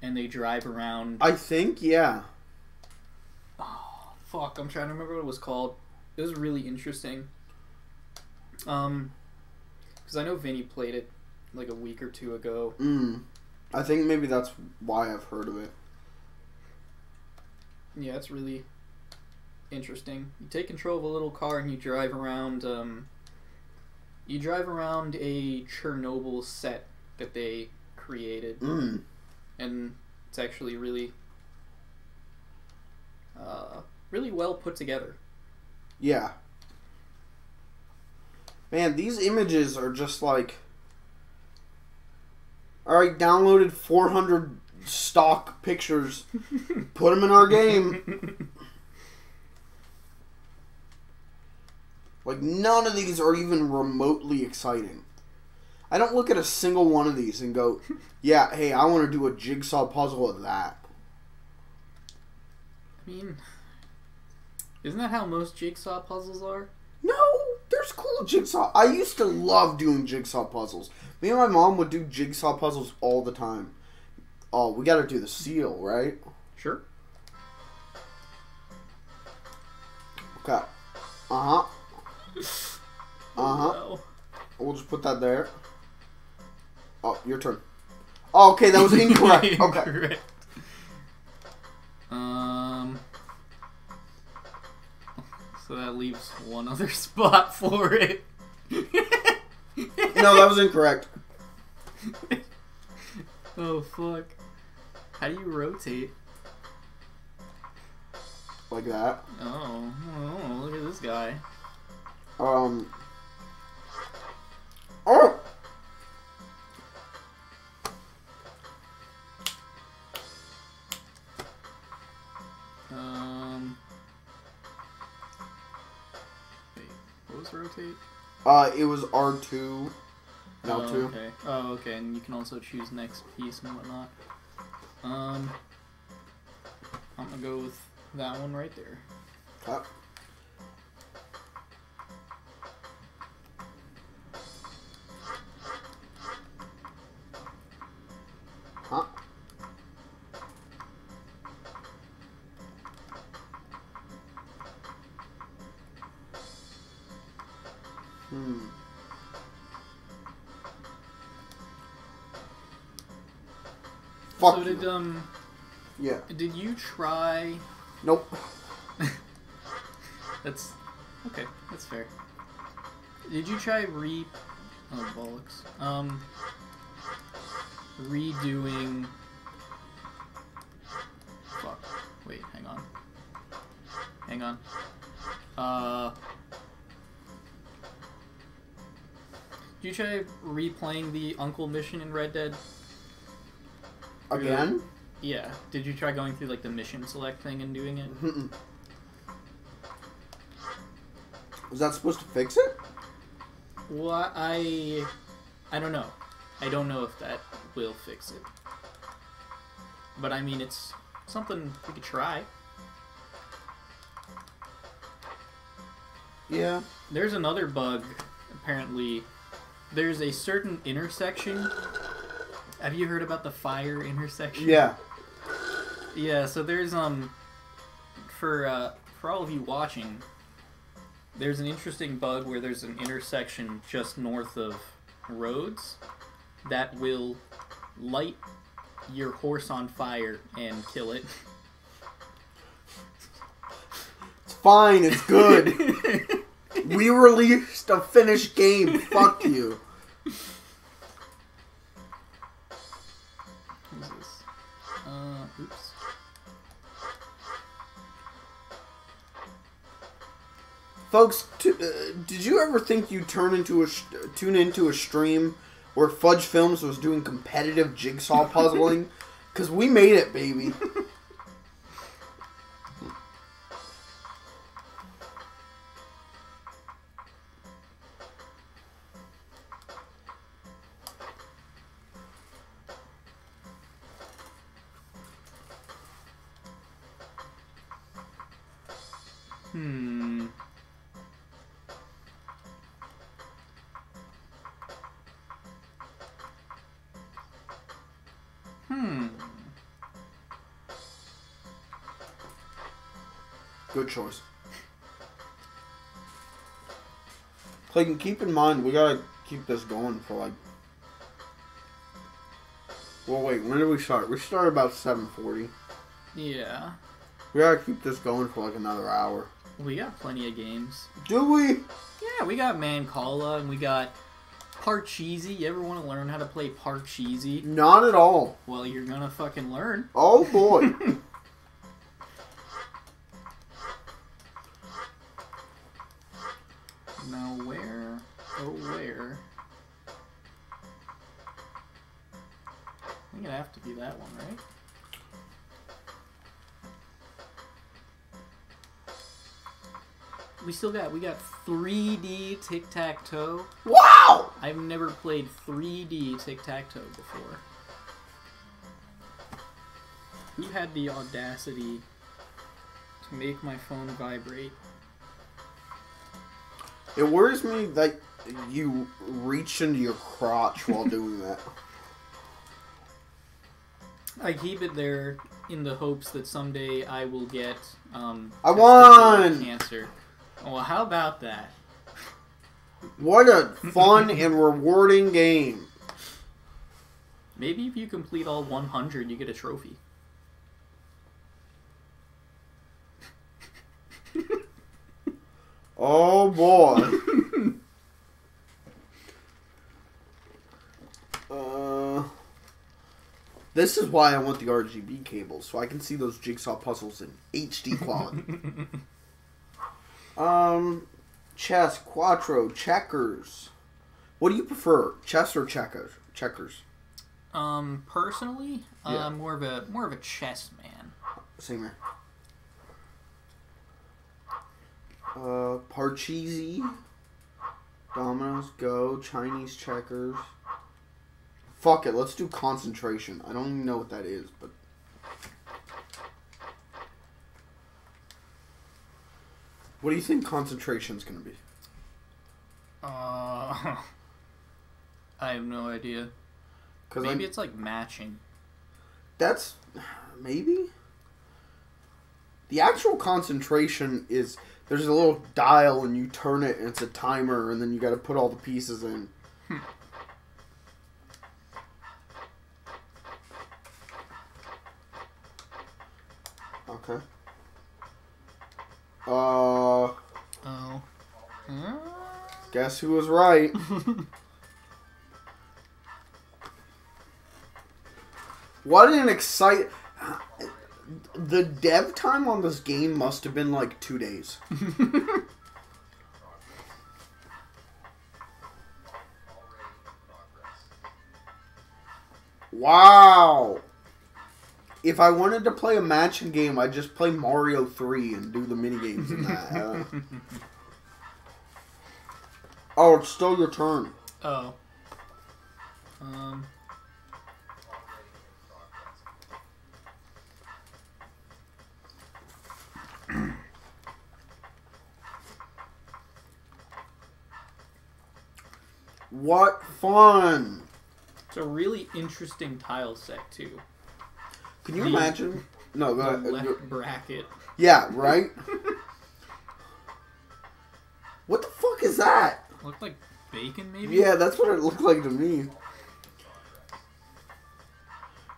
and they drive around? I think, yeah. Oh, fuck, I'm trying to remember what it was called. It was really interesting. Because I know Vinny played it like a week or two ago. I think maybe that's why I've heard of it. Yeah, it's really interesting. You take control of a little car and you drive around. You drive around a Chernobyl set that they created, and it's actually really, really well put together. Yeah. Man, these images are just like... Alright, downloaded 400 stock pictures. Put them in our game. Like, none of these are even remotely exciting. I don't look at a single one of these and go, yeah, hey, I want to do a jigsaw puzzle of that. I mean, isn't that how most jigsaw puzzles are? No, there's cool jigsaw. I used to love doing jigsaw puzzles. Me and my mom would do jigsaw puzzles all the time. Oh, we gotta do the seal, right? Sure. Okay. Uh-huh. Uh-huh. No. We'll just put that there. Oh, your turn. Oh, okay, that was incorrect. Okay. Incorrect. So that leaves one other spot for it. No, that was incorrect. Oh, fuck. How do you rotate? Like that. Oh, look at this guy. Oh! Wait, what was rotate? It was R2. Now Oh, 2. okay. Oh, okay, and you can also choose next piece and whatnot. I'm gonna go with that one right there. Huh? Huh? Fuck So you. did Yeah. did you try? Nope. That's okay. That's fair. Did you try oh bollocks. Redoing. Fuck. Wait. Hang on. Hang on. Did you try replaying the Uncle mission in Red Dead? Again? Yeah. Did you try going through like the mission select thing and doing it? Was that supposed to fix it? Well, I don't know. I don't know if that will fix it. But I mean, it's something we could try. Yeah. There's another bug, apparently. There's a certain intersection. Have you heard about the fire intersection? Yeah. Yeah, so there's, for all of you watching, there's an interesting bug where there's an intersection just north of roads that will light your horse on fire and kill it. It's fine, it's good. We released a finished game. Fuck you. Folks, did you ever think you'd tune into a stream where Fudge Films was doing competitive jigsaw puzzling? Because we made it, baby. Good choice. Clayton, keep in mind, we gotta keep this going for like... Well, wait, when did we start? We started about 7:40. Yeah. We gotta keep this going for like another hour. We got plenty of games. Do we? Yeah, we got Mancala and we got Parcheesi. You ever want to learn how to play Parcheesi? Not at all. Well, you're gonna fucking learn. Oh boy. Now where? Oh, where? I think it'd have to be that one, right? We got 3D tic-tac-toe. Wow! I've never played 3D tic-tac-toe before. Who had the audacity to make my phone vibrate? It worries me that you reach into your crotch while doing that. I keep it there in the hopes that someday I will get I won! Cancer. Well, how about that? What a fun and rewarding game. Maybe if you complete all 100, you get a trophy. Oh boy. This is why I want the RGB cables, so I can see those jigsaw puzzles in HD quality. Chess, quattro, checkers. What do you prefer, chess or checkers? Personally, Yeah. more of a chess man. Same here. Parcheesi, dominoes, go, Chinese checkers. Fuck it, let's do concentration. I don't even know what that is, but... What do you think concentration's gonna be? I have no idea. Maybe it's like matching. That's... maybe? The actual concentration is... There's a little dial and you turn it and it's a timer and then you gotta put all the pieces in. Okay. Oh. Guess who was right? What an exciting... The dev time on this game must have been like 2 days. Wow. If I wanted to play a matching game, I'd just play Mario 3 and do the minigames in that. Oh, it's still your turn. Oh. What fun! It's a really interesting tile set, too. Can you imagine? No, go ahead. The left bracket. Yeah, right? What the fuck is that? Looked like bacon, maybe? Yeah, that's what it looked like to me.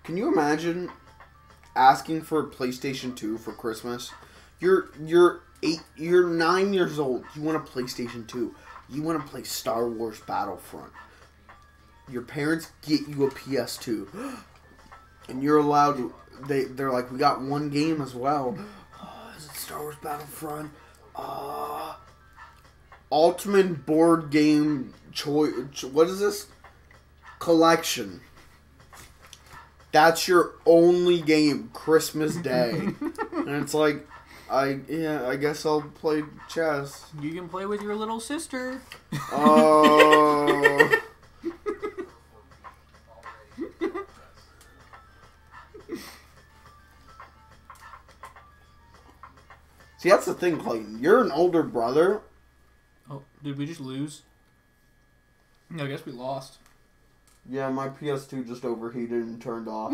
Can you imagine asking for a PlayStation 2 for Christmas? You're 9 years old. You want a PlayStation 2. You want to play Star Wars Battlefront. Your parents get you a PS2. And you're allowed to... They're like, we got one game as well. Oh, is it Star Wars Battlefront? Ultimate Board Game what is this? Collection. That's your only game Christmas Day. And it's like, I guess I'll play chess. You can play with your little sister. Oh. See, that's the thing, Clayton. You're an older brother. Oh, did we just lose? No, I guess we lost. Yeah, my PS2 just overheated and turned off.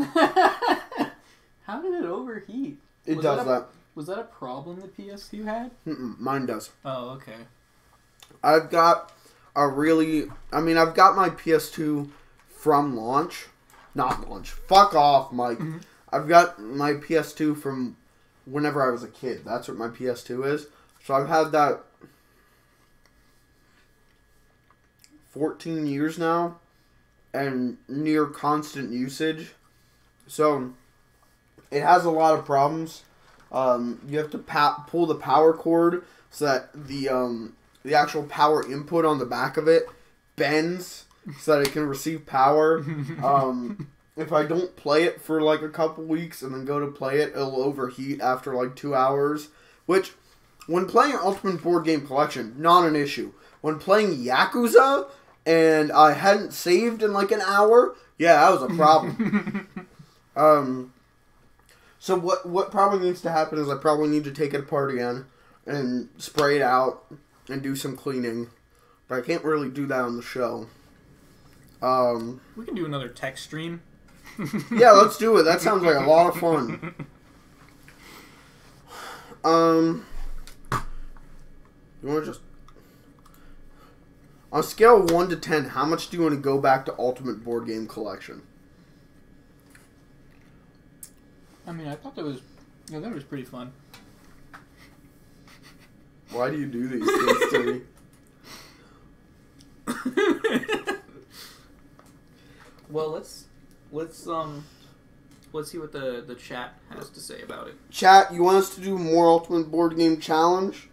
How did it overheat? It does that. Was that a problem the PS2 had? Mine does. Oh, okay. I've got my PS2 from launch. Not launch. Fuck off, Mike. Mm-hmm. I've got my PS2 from whenever I was a kid. That's what my PS2 is. So I've had that 14 years now and near constant usage. So it has a lot of problems. You have to pull the power cord so that the actual power input on the back of it bends so that it can receive power. If I don't play it for like a couple weeks and then go to play it, it'll overheat after like 2 hours. Which, when playing Ultimate Board Game Collection, not an issue. When playing Yakuza and I hadn't saved in like an hour, yeah, that was a problem. So what probably needs to happen is I probably need to take it apart again and spray it out and do some cleaning. But I can't really do that on the show. We can do another tech stream. Yeah, let's do it. That sounds like a lot of fun. You want to just... On a scale of 1 to 10, how much do you want to go back to Ultimate Board Game Collection? I mean, I thought that was pretty fun. Why do you do these things to me? Well, let's see what the chat has to say about it. Chat, you want us to do more Ultimate Board Game Challenge?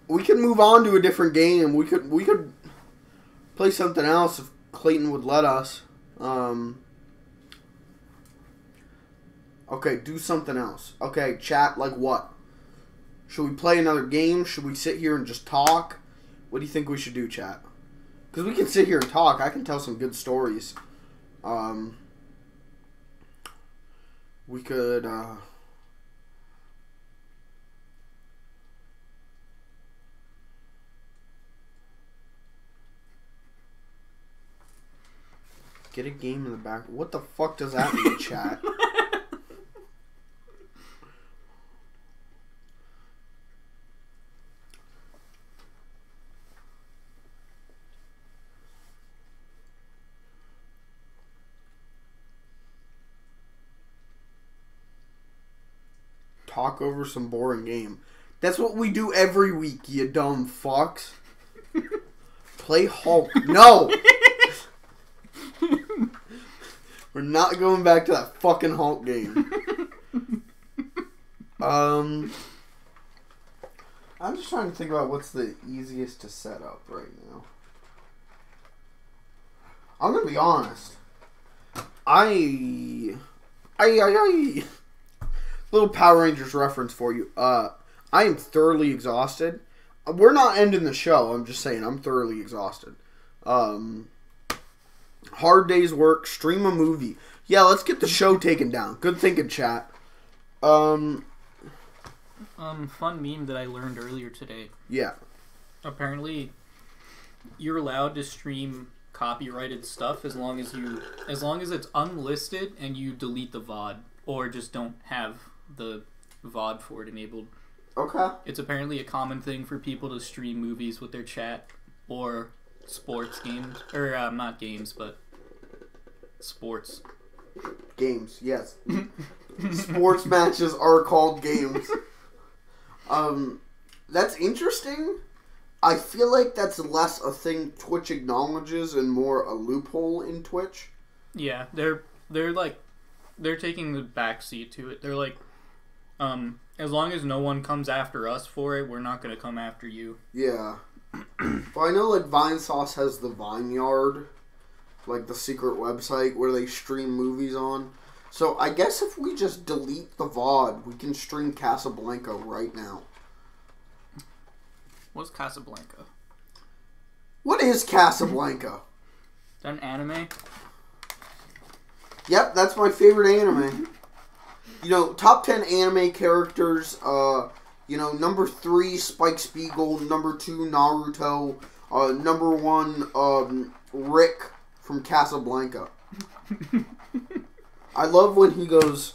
We could move on to a different game. We could play something else if Clayton would let us. Okay, do something else. Okay, chat, like what? Should we play another game? Should we sit here and just talk? What do you think we should do, chat? Because we can sit here and talk. I can tell some good stories. We could, get a game in the back. What the fuck does that mean, chat? Talk over some boring game. That's what we do every week, you dumb fucks. Play Hulk. No! We're not going back to that fucking Hulk game. I'm just trying to think about what's the easiest to set up right now. I'm gonna be honest. Little Power Rangers reference for you. I am thoroughly exhausted. We're not ending the show. I'm just saying I'm thoroughly exhausted. Hard day's work. Stream a movie. Yeah, let's get the show taken down. Good thinking, chat. Fun meme that I learned earlier today. Yeah. Apparently, you're allowed to stream copyrighted stuff as long as it's unlisted and you delete the VOD or just don't have the VOD for it enabled. Okay. It's apparently a common thing for people to stream movies with their chat or sports games. Or, not games, but sports. Games, yes. Sports matches are called games. That's interesting. I feel like that's less a thing Twitch acknowledges and more a loophole in Twitch. Yeah, they're taking the backseat to it. They're like, as long as no one comes after us for it, we're not going to come after you. Yeah. Well, I know like Vinesauce has the Vineyard, like the secret website where they stream movies on. So I guess if we just delete the VOD, we can stream Casablanca right now. What's Casablanca? What is Casablanca? Is that an anime? Yep, that's my favorite anime. You know, top 10 anime characters, you know, number 3, Spike Spiegel, number 2, Naruto, number 1, Rick from Casablanca. I love when he goes,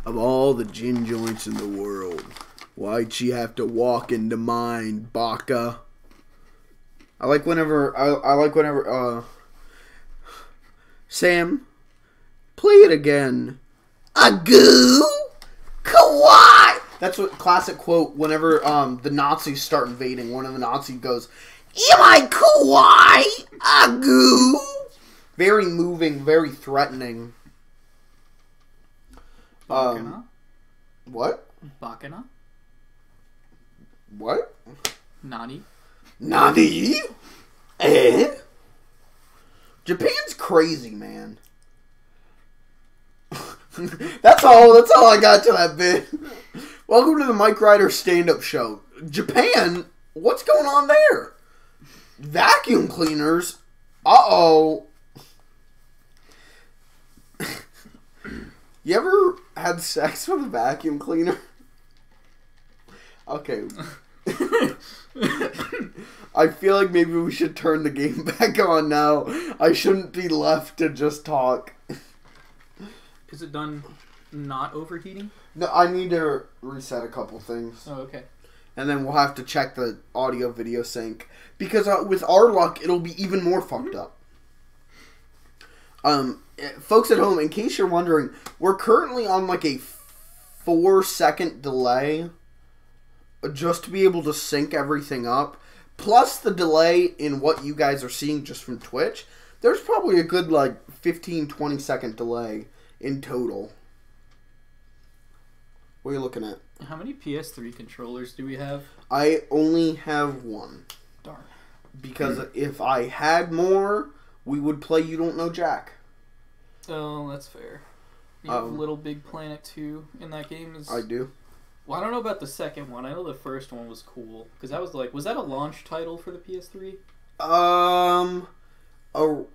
of all the gin joints in the world, why'd she have to walk into mine, Baka? I like whenever, Sam, play it again. Agoo! Kawaii! That's what classic quote whenever the Nazis start invading. One of the Nazis goes, am I kawaii? Agoo! Very moving, very threatening. Bakana? What? Bakana? What? Nani? Nani? Eh? Japan's crazy, man. That's all I got to that bit. Welcome to the Mike Ryder stand-up show. Japan? What's going on there? Vacuum cleaners? Uh-oh. You ever had sex with a vacuum cleaner? Okay. I feel like maybe we should turn the game back on now. I shouldn't be left to just talk. Is it done not overheating? No, I need to reset a couple things. Oh, okay. And then we'll have to check the audio-video sync. Because with our luck, it'll be even more fucked up. Folks at home, in case you're wondering, we're currently on like a 4-second delay just to be able to sync everything up. Plus the delay in what you guys are seeing just from Twitch. There's probably a good like 15-20 second delay in total. What are you looking at? How many PS3 controllers do we have? I only have one. Darn. Because if I had more, we would play You Don't Know Jack. Oh, that's fair. You have Little Big Planet 2 in that game? I do. Well, I don't know about the second one. I know the first one was cool. Because that was like... Was that a launch title for the PS3?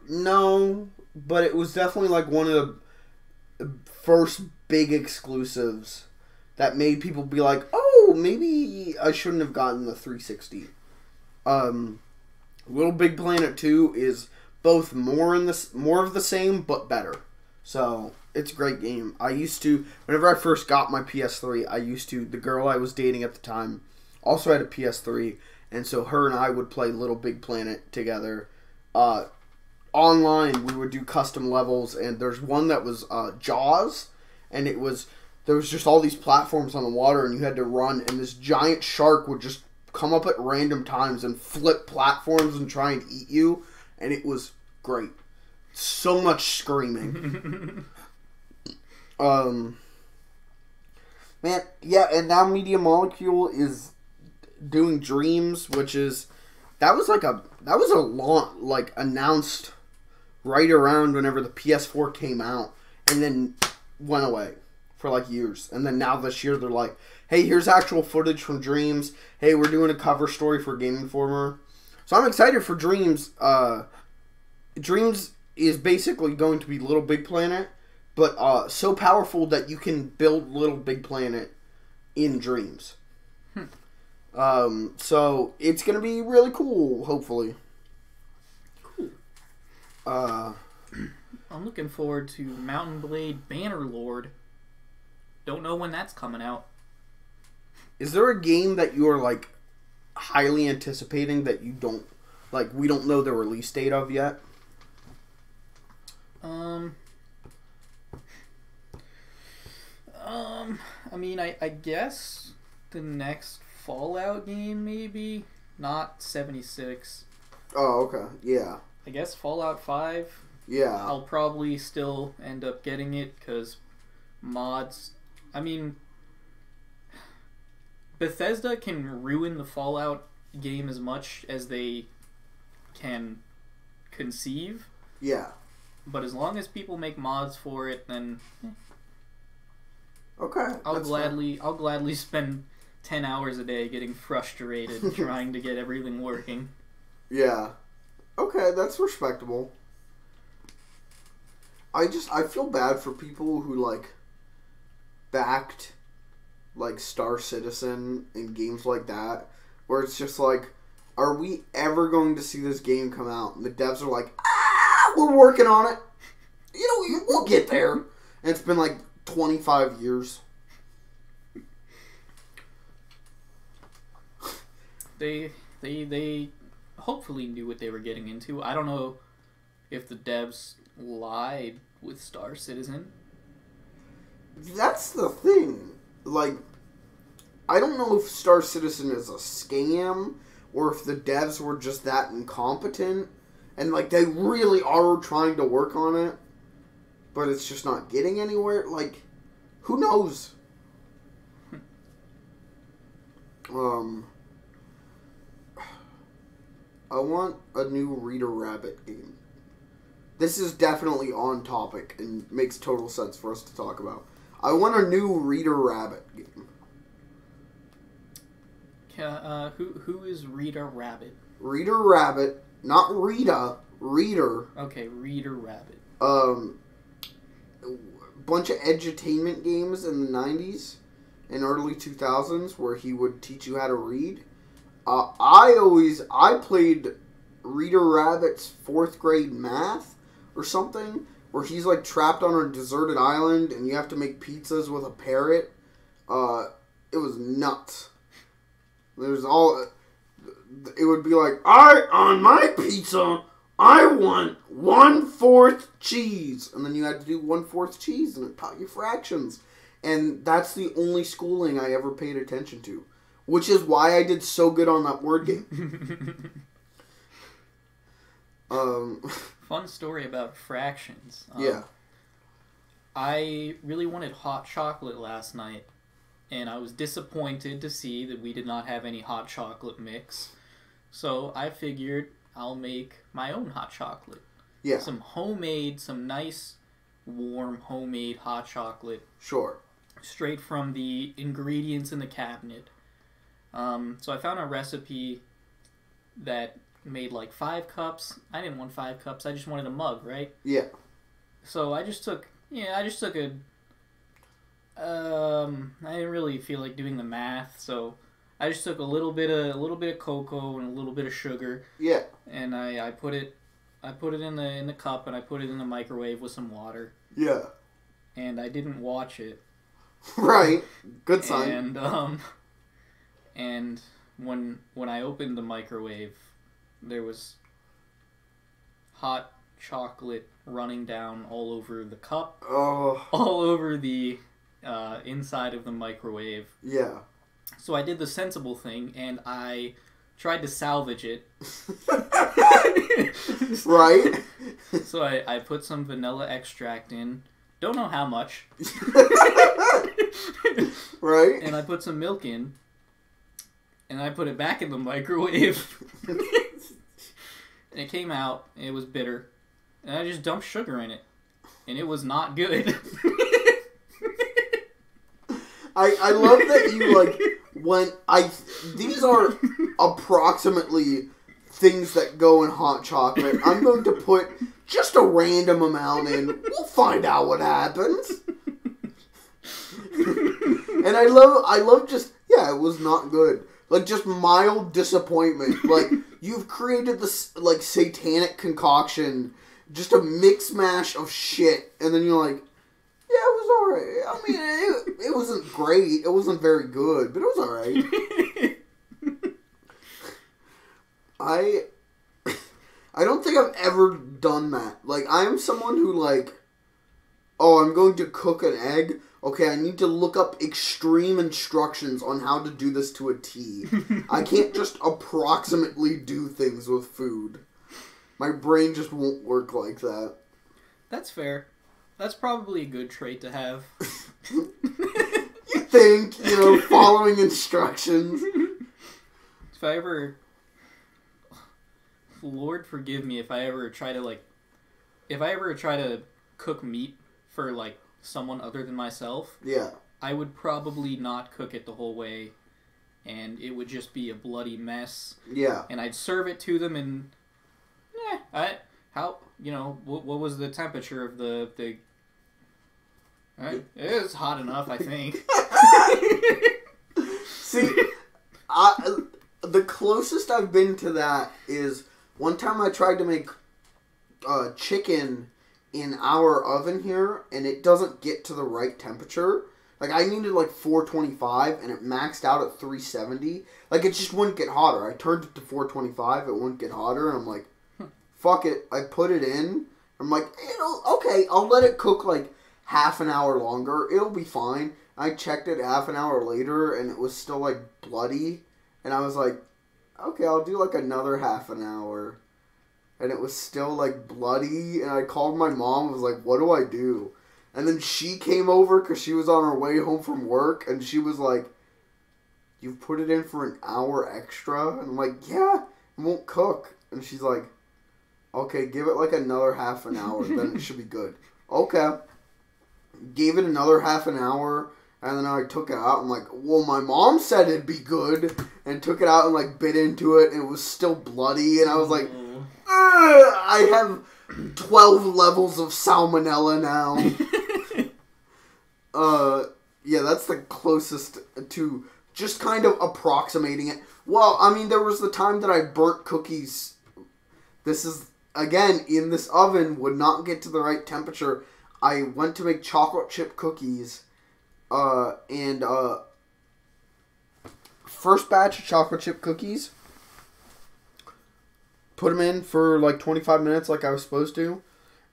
No. But it was definitely like one of the first big exclusives that made people be like, oh, maybe I shouldn't have gotten the 360. Little Big Planet 2 is both more of the same, but better. So, it's a great game. I used to, whenever I first got my PS3, the girl I was dating at the time also had a PS3, and so her and I would play Little Big Planet together. Online, we would do custom levels, and there's one that was Jaws, and there was just all these platforms on the water, and you had to run, and this giant shark would just come up at random times and flip platforms and try and eat you, and it was great. So much screaming. Man, yeah, and now Media Molecule is doing Dreams, which is that was a launch announced right around whenever the PS4 came out, and then went away for like years, and then now this year they're like, hey, here's actual footage from Dreams. Hey, we're doing a cover story for Game Informer. So I'm excited for Dreams. Dreams is basically going to be Little Big Planet, but so powerful that you can build Little Big Planet in Dreams. So it's going to be really cool, hopefully. Cool. I'm looking forward to Mountain Blade Bannerlord. Don't know when that's coming out. Is there a game that you are like highly anticipating that you don't we don't know the release date of yet? I mean, I guess the next Fallout game, maybe? Not 76. Oh, okay. Yeah. I guess Fallout 5. Yeah. I'll probably still end up getting it, because mods... I mean, Bethesda can ruin the Fallout game as much as they can conceive. Yeah. But as long as people make mods for it, then okay. I'll gladly spend 10 hours a day getting frustrated trying to get everything working. Yeah. Okay, that's respectable. I feel bad for people who, like, backed, like, Star Citizen and games like that, where it's just like, are we ever going to see this game come out? And the devs are like, we're working on it. You know, we'll get there. And it's been, like, 25 years. They hopefully knew what they were getting into. I don't know if the devs lied with Star Citizen. That's the thing. Like, I don't know if Star Citizen is a scam or if the devs were just that incompetent and, like, they really are trying to work on it, but it's just not getting anywhere. Like, who knows? I want a new Reader Rabbit game. This is definitely on topic and makes total sense for us to talk about. I want a new Reader Rabbit game. Who is Reader Rabbit? Reader Rabbit, not Rita, Reader. Okay, Reader Rabbit. Bunch of edutainment games in the 90s and early 2000s where he would teach you how to read. I played Reader Rabbit's 4th grade math or something, where he's like trapped on a deserted island and you have to make pizzas with a parrot. It was nuts. It would be like, on my pizza, I want 1/4 cheese. And then you had to do 1/4 cheese and it taught you fractions. And that's the only schooling I ever paid attention to. Which is why I did so good on that word game. Fun story about fractions. Yeah. I really wanted hot chocolate last night, and I was disappointed to see that we did not have any hot chocolate mix. So I figured I'll make my own hot chocolate. Yeah. Some nice, warm, homemade hot chocolate. Sure. Straight from the ingredients in the cabinet. So I found a recipe that made like 5 cups. I didn't want 5 cups. I just wanted a mug, right? Yeah. So I just took a. I didn't really feel like doing the math, so I just took a little bit of cocoa and a little bit of sugar. Yeah. And I put it in the cup and I put it in the microwave with some water. Yeah. And I didn't watch it. Right. Good sign. And when I opened the microwave, there was hot chocolate running down all over the cup, all over the inside of the microwave. Yeah. So I did the sensible thing, and I tried to salvage it. Right. So I put some vanilla extract in. Don't know how much. Right. And I put some milk in. And I put it back in the microwave. And it came out. And it was bitter. And I just dumped sugar in it. And it was not good. I love that you, these are approximately things that go in hot chocolate. I'm going to put just a random amount in. We'll find out what happens. And I love just, it was not good. Like, just mild disappointment. Like, you've created this, like, satanic concoction, just a mix mash of shit, and then you're like, yeah, it was alright. I mean, it wasn't great. It wasn't very good, but it was alright. I don't think I've ever done that. Like, I am someone who, like, I'm going to cook an egg. Okay, I need to look up extreme instructions on how to do this to a T. I can't just approximately do things with food. My brain just won't work like that. That's fair. That's probably a good trait to have. You think, following instructions. If I ever Lord forgive me if I ever try to cook meat for like someone other than myself. Yeah. I would probably not cook it the whole way, and it would just be a bloody mess. Yeah. And I'd serve it to them, and what was the temperature of the it was hot enough, I think. See, the closest I've been to that is one time I tried to make chicken in our oven here, and it doesn't get to the right temperature. Like, I needed, 425, and it maxed out at 370. Like, it just wouldn't get hotter. I turned it to 425, it wouldn't get hotter, and I'm like, fuck it. I put it in. I'm like, I'll let it cook, half an hour longer. It'll be fine. I checked it half an hour later, and it was still, bloody. And I was like, okay, I'll do, another half an hour. And it was still, bloody. And I called my mom and was like, what do I do? And then she came over because she was on her way home from work. And she was like, you've put it in for an hour extra? And I'm like, yeah, it won't cook. And she's like, okay, give it, another half an hour. Then it should be good. Okay. Gave it another half an hour. And then I took it out. I'm like, well, my mom said it'd be good. And took it out and, bit into it. And it was still bloody. And I was like, I have 12 levels of salmonella now. Yeah, that's the closest to just kind of approximating it. Well, I mean, there was the time that I burnt cookies. This is, again, in this oven, would not get to the right temperature. I went to make chocolate chip cookies, first batch of chocolate chip cookies, put them in for 25 minutes like I was supposed to,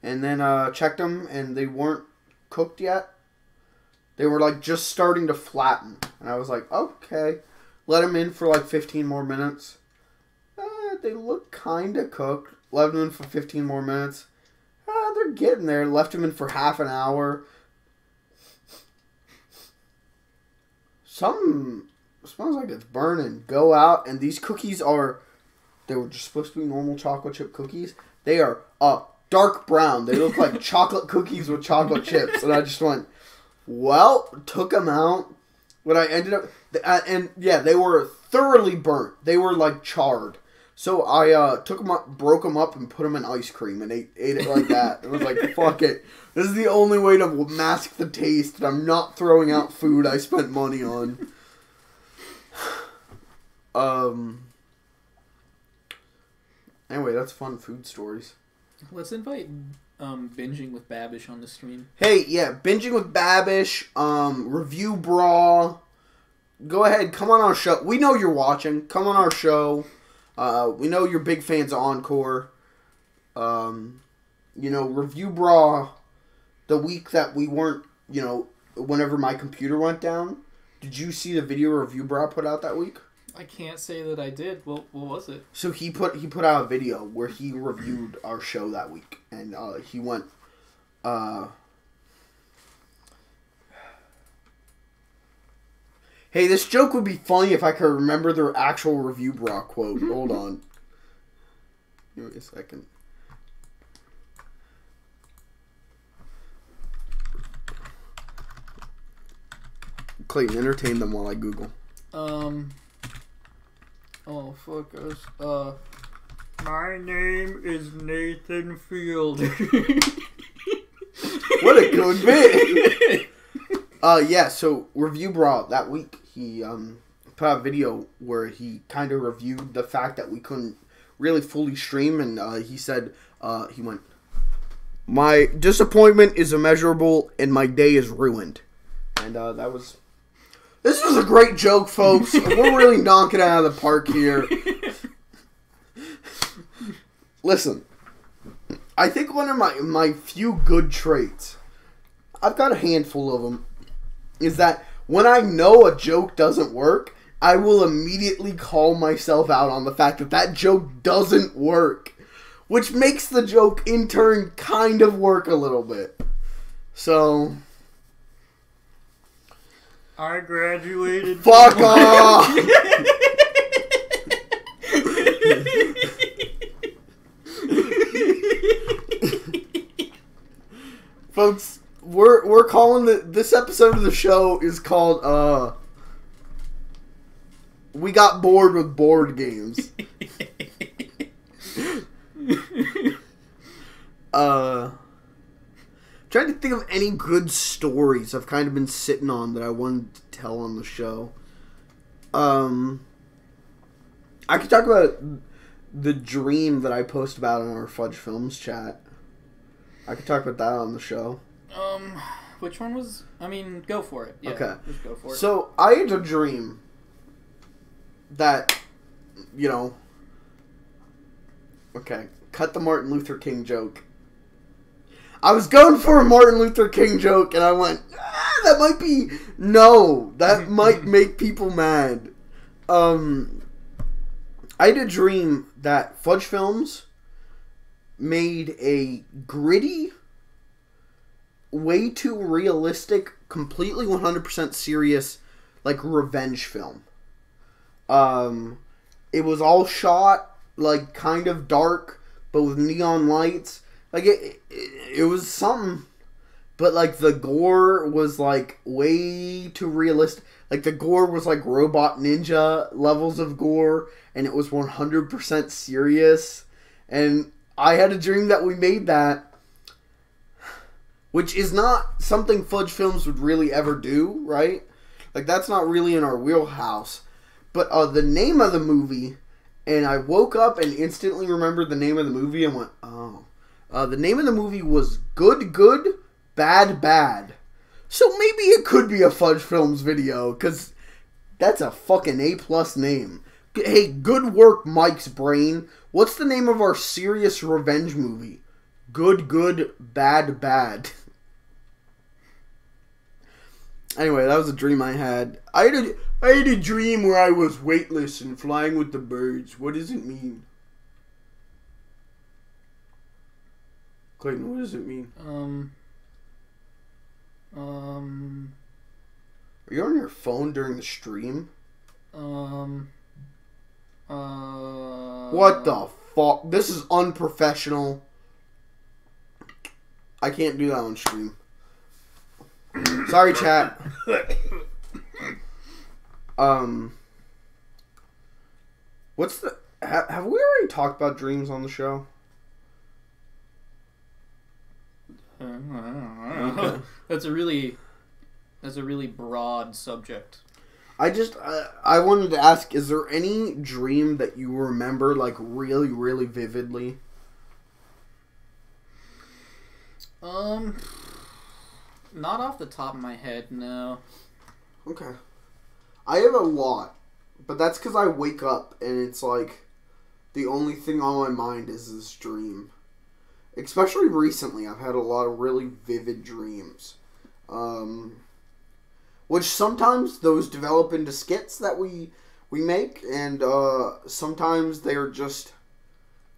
and then checked them, and they weren't cooked yet. They were just starting to flatten, and I was like, okay, let them in for 15 more minutes. They look kind of cooked. Left them in for 15 more minutes. They're getting there. Left them in for half an hour. Something smells like it's burning. Go out, and these cookies they were just supposed to be normal chocolate chip cookies. They are dark brown. They look like chocolate cookies with chocolate chips. And I just went, well, took them out. When I ended up, they were thoroughly burnt. They were charred. So I took them up, broke them up, and put them in ice cream, and ate it like that. It was like, fuck it. This is the only way to mask the taste, and I'm not throwing out food I spent money on. Anyway, that's fun food stories. Let's invite Binging with Babish on the stream. Hey, yeah, Binging with Babish, Review Bra. Go ahead, come on our show. We know you're watching. Come on our show. We know you're big fans of Encore. Review Bra, the week that we weren't, whenever my computer went down, did you see the video Review Bra put out that week? I can't say that I did. What was it? So he put out a video where he reviewed our show that week, and he went, hey, this joke would be funny if I could remember the actual Review Bra quote. Hold on. Give me a second. Clayton, entertain them while I Google. Oh, fuck us. My name is Nathan Field. What a good bit! Yeah, so Review Bra, that week, he put out a video where he kind of reviewed the fact that we couldn't really fully stream, and he said, he went, my disappointment is immeasurable, and my day is ruined. And this was a great joke, folks. We're really knocking it out of the park here. Listen, I think one of my few good traits, I've got a handful of them, is that when I know a joke doesn't work, I will immediately call myself out on the fact that joke doesn't work. Which makes the joke, in turn, kind of work a little bit. So... I graduated. Fuck off! Folks, we're calling this episode of the show is called We Got Bored with Board Games. Trying to think of any good stories I've kind of been sitting on that I wanted to tell on the show. I could talk about the dream that I post about in our Fudge Films chat. I could talk about that on the show. Which one was... I mean, go for it. Yeah, okay. Just go for it. So, I had a dream that, you know... Okay, cut the Martin Luther King joke. I was going for a Martin Luther King joke, and I went, that might be... No, that might make people mad. I had a dream that Fudge Films made a gritty, way too realistic, completely 100% serious, like, revenge film. It was all shot, like, kind of dark, but with neon lights. Like, it was something, but, like, the gore was, like, way too realistic. Like, the gore was, like, Robot Ninja levels of gore, and it was 100% serious. And I had a dream that we made that, which is not something Fudge Films would really ever do, right? Like, that's not really in our wheelhouse. But the name of the movie, and I woke up and instantly remembered the name of the movie and went, oh. The name of the movie was Good, Good, Bad, Bad. So maybe it could be a Fudge Films video, because that's a fucking A+ name. Hey, good work, Mike's brain. What's the name of our serious revenge movie? Good, Good, Bad, Bad. Anyway, that was a dream I had. I had a dream where I was weightless and flying with the birds. What does it mean? Clayton, what does it mean? Are you on your phone during the stream? What the fuck? This is unprofessional. I can't do that on stream. Sorry, chat. What's the... Have we already talked about dreams on the show? I don't know. Okay. That's a really broad subject. I wanted to ask, is there any dream that you remember, like, really, really vividly? Not off the top of my head, no. Okay. I have a lot, but that's because I wake up and it's like, the only thing on my mind is this dream. Especially recently, I've had a lot of really vivid dreams. Which sometimes those develop into skits that we make, and sometimes they're just,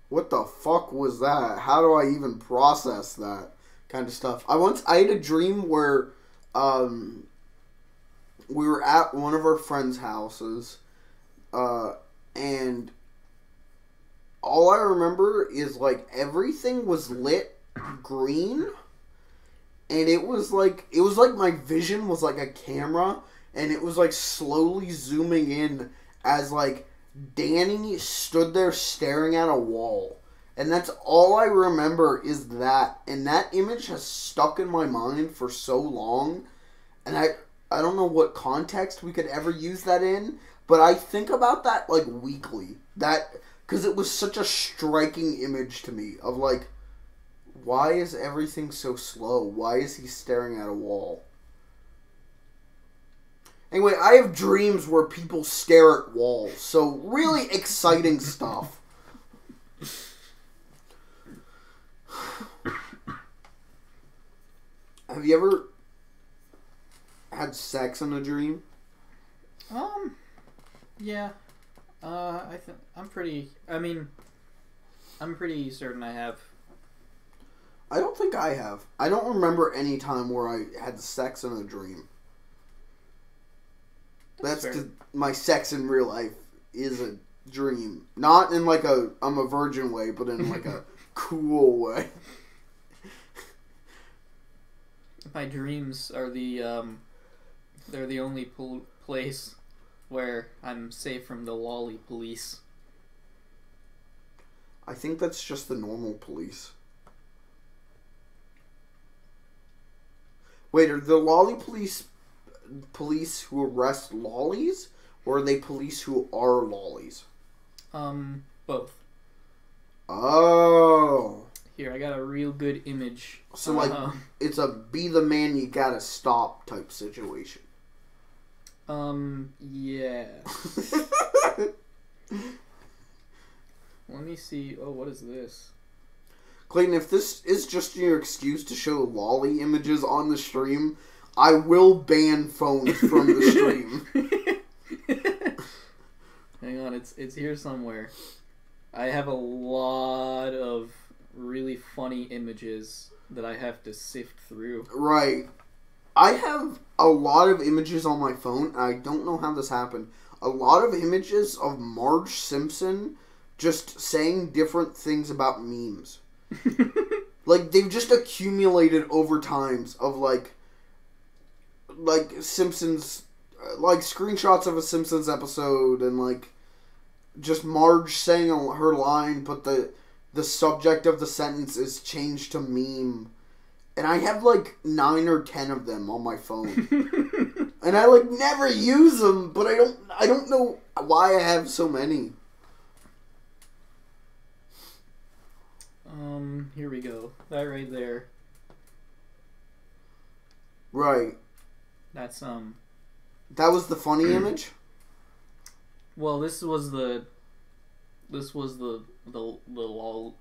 what the fuck was that? How do I even process that kind of stuff? I had a dream where we were at one of our friends' houses, and all I remember is, like, everything was lit green, and it was like my vision was like a camera, and it was, like, slowly zooming in as, like, Danny stood there staring at a wall. And that's all I remember is that. And that image has stuck in my mind for so long, and I don't know what context we could ever use that in, but I think about that, like, weekly. Because it was such a striking image to me of, like, why is everything so slow? Why is he staring at a wall? Anyway, I have dreams where people stare at walls, so really exciting stuff. Have you ever had sex in a dream? Yeah. I'm pretty certain I have. I don't think I have. I don't remember any time where I had sex in a dream. That's because my sex in real life is a dream. Not in like I'm a virgin way, but in like a cool way. My dreams are they're the only place where I'm safe from the lolly police. I think that's just the normal police. Wait, are the lolly police who arrest lollies, or are they police who are lollies? Both. Oh. Here, I got a real good image. So, it's a be the man you gotta stop type situation. Yeah. Let me see. Oh, what is this? Clayton, if this is just your excuse to show lolly images on the stream, I will ban phones from the stream. Hang on, it's here somewhere. I have a lot of really funny images that I have to sift through. Right. I have a lot of images on my phone, and I don't know how this happened. A lot of images of Marge Simpson just saying different things about memes. Like, they've just accumulated over times of, like Simpsons, like, screenshots of a Simpsons episode, and, like, just Marge saying her line, but the subject of the sentence is changed to meme. And I have, like, 9 or 10 of them on my phone. And I, like, never use them, but I don't know why I have so many. Here we go. That right there. Right. That's, That was the funny image? Well, this was the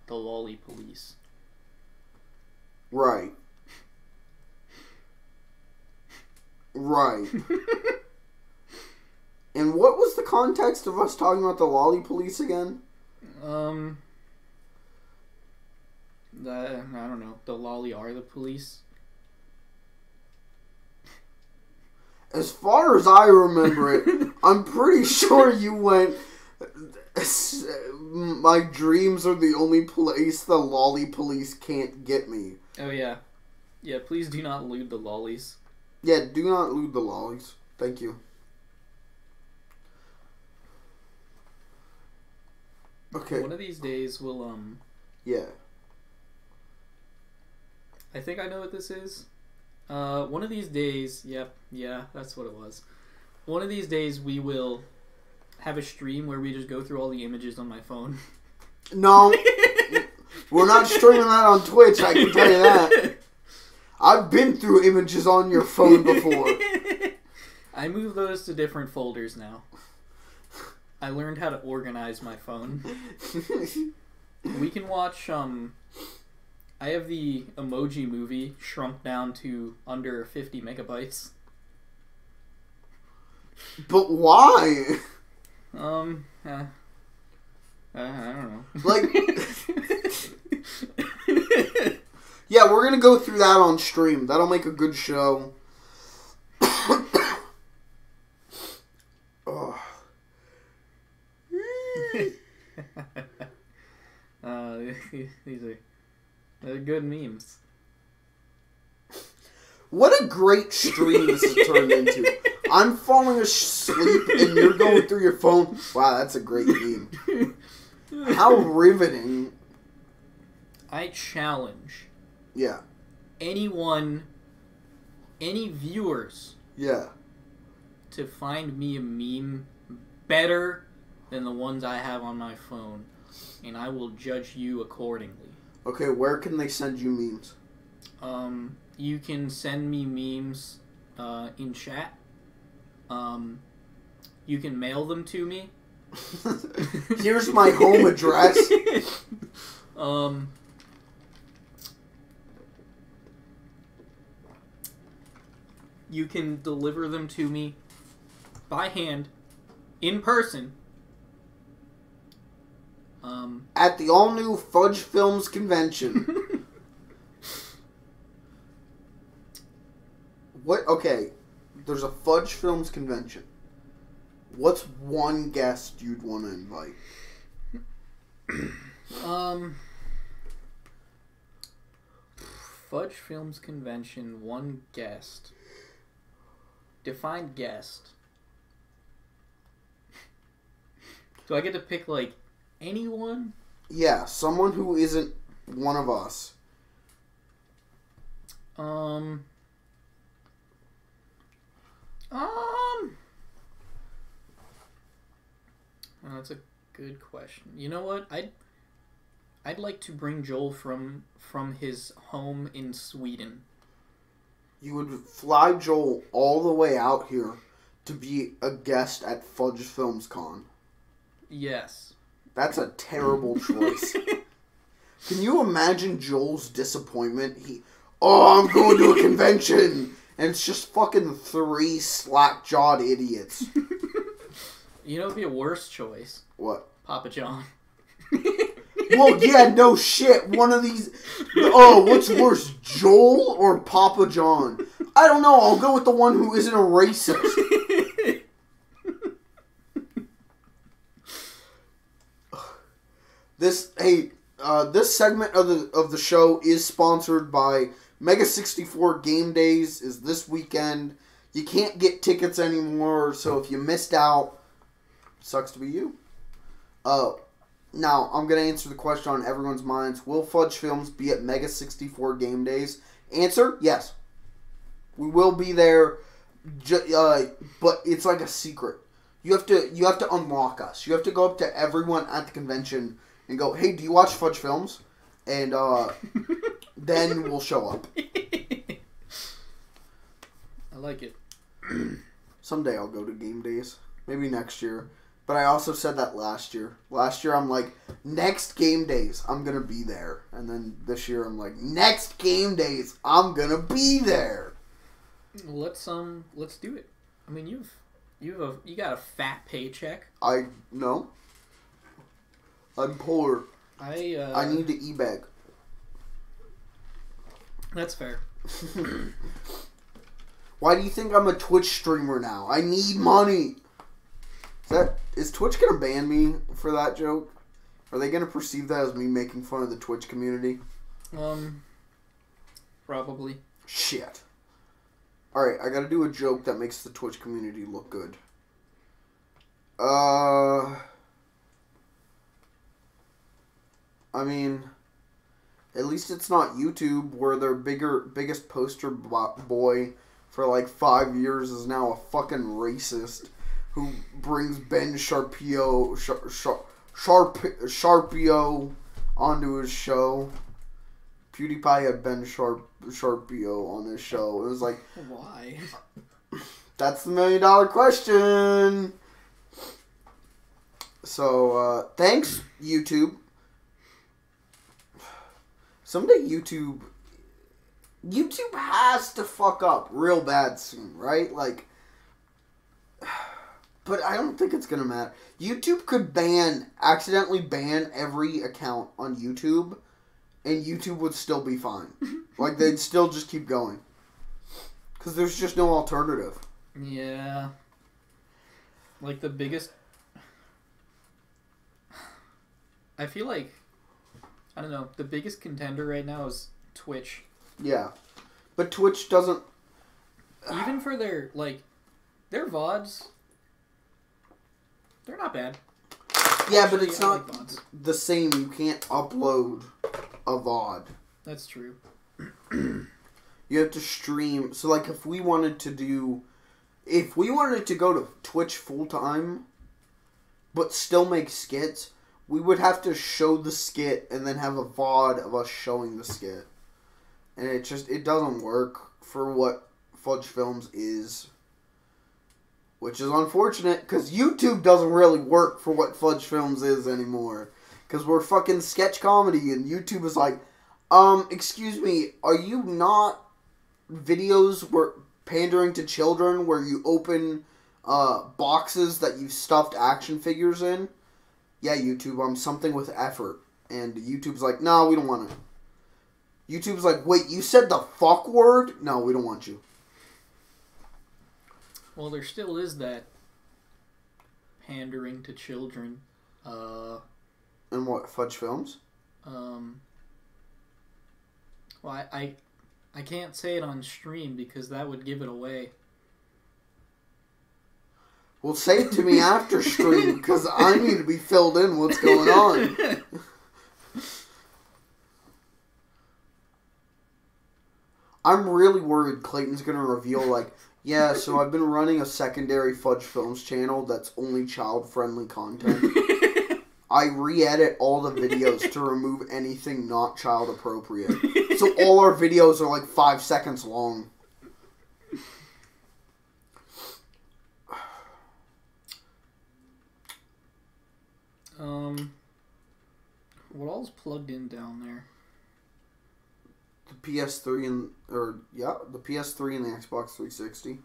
lolly police. Right. Right. And what was the context of us talking about the lolly police again? I don't know. The lolly are the police. As far as I remember it, I'm pretty sure you went, my dreams are the only place the lolly police can't get me. Oh, yeah. Yeah, please do not loot the lollies. Yeah, do not loot the lollies. Thank you. Okay. One of these days we'll, Yeah. I think I know what this is. One of these days, yeah, that's what it was. One of these days we will have a stream where we just go through all the images on my phone. No. We're not streaming that on Twitch, I can tell you that. I've been through images on your phone before. I move those to different folders now. I learned how to organize my phone. We can watch, I have the Emoji Movie shrunk down to under 50 megabytes. But why? I don't know. Like, yeah, we're gonna go through that on stream. That'll make a good show. They're good memes. What a great stream this has turned into. I'm falling asleep and you're going through your phone. Wow, that's a great meme. How riveting. I challenge Yeah. anyone, any viewers, Yeah. to find me a meme better than the ones I have on my phone, and I will judge you accordingly. Okay, where can they send you memes? You can send me memes in chat. You can mail them to me. Here's my home address. You can deliver them to me by hand, in person. At the all-new Fudge Films convention. What? Okay, there's a Fudge Films convention. What's one guest you'd want to invite? Fudge Films Convention, one guest. Define guest. Do I get to pick, like, anyone? Yeah, someone who isn't one of us. Well, that's a good question. You know what? I'd like to bring Joel from his home in Sweden. You would fly Joel all the way out here to be a guest at Fudge Films Con. Yes. That's a terrible choice. Can you imagine Joel's disappointment? I'm going to a convention, and it's just fucking 3 slack-jawed idiots. You know, it'd be a worse choice. What? Papa John. Well, yeah, no shit. One of these... Oh, what's worse, Joel or Papa John? I don't know. I'll go with the one who isn't a racist. This segment of the show is sponsored by Mega 64 Game Days. Is this weekend. You can't get tickets anymore, so if you missed out, sucks to be you. Now, I'm going to answer the question on everyone's minds. Will Fudge Films be at Mega 64 Game Days? Answer, yes. We will be there, but it's like a secret. You have to unlock us. You have to go up to everyone at the convention and go, hey, do you watch Fudge Films? And then we'll show up. I like it. Someday I'll go to Game Days. Maybe next year. But I also said that last year. Last year I'm like, next Game Days, I'm going to be there. And then this year I'm like, next Game Days, I'm going to be there. Let's do it. I mean, you got a fat paycheck. No. I'm poor. I need to e-bag. That's fair. Why do you think I'm a Twitch streamer now? I need money. Is Twitch gonna ban me for that joke? Are they gonna perceive that as me making fun of the Twitch community? Probably. Shit. Alright, I gotta do a joke that makes the Twitch community look good. I mean, at least it's not YouTube, where their biggest poster boy for like 5 years is now a fucking racist who brings Ben Sharpio onto his show. PewDiePie had Ben Sharpio on his show. It was like, why? That's the $1 million question. So, thanks, YouTube. Someday YouTube has to fuck up real bad soon, right? Like, but I don't think it's gonna matter. YouTube could accidentally ban every account on YouTube, and YouTube would still be fine. Like, they'd still just keep going. Because there's just no alternative. Yeah. Like, the biggest... I feel like... I don't know. The biggest contender right now is Twitch. Yeah. But Twitch doesn't... Even for their VODs, they're not bad. Yeah, but it's not the same. You can't upload a VOD. That's true. You have to stream. So, like, if we wanted to go to Twitch full-time, but still make skits, we would have to show the skit and then have a VOD of us showing the skit. And it doesn't work for what Fudge Films is. Which is unfortunate, because YouTube doesn't really work for what Fudge Films is anymore. Because we're fucking sketch comedy, and YouTube is like, excuse me, are you not videos pandering to children where you open boxes that you've stuffed action figures in? Yeah, YouTube, I'm something with effort. And YouTube's like, no, we don't want it. YouTube's like, wait, you said the fuck word? No, we don't want you. Well, there still is that pandering to children. And what, Fudge Films? Well, I I can't say it on stream because that would give it away. Well, say it to me after stream, because I need to be filled in what's going on. I'm really worried Clayton's going to reveal, like, yeah, so I've been running a secondary Fudge Films channel that's only child-friendly content. I re-edit all the videos to remove anything not child-appropriate. So all our videos are, like, 5 seconds long. What all's plugged in down there? The PS3 and the PS3 and the Xbox 360.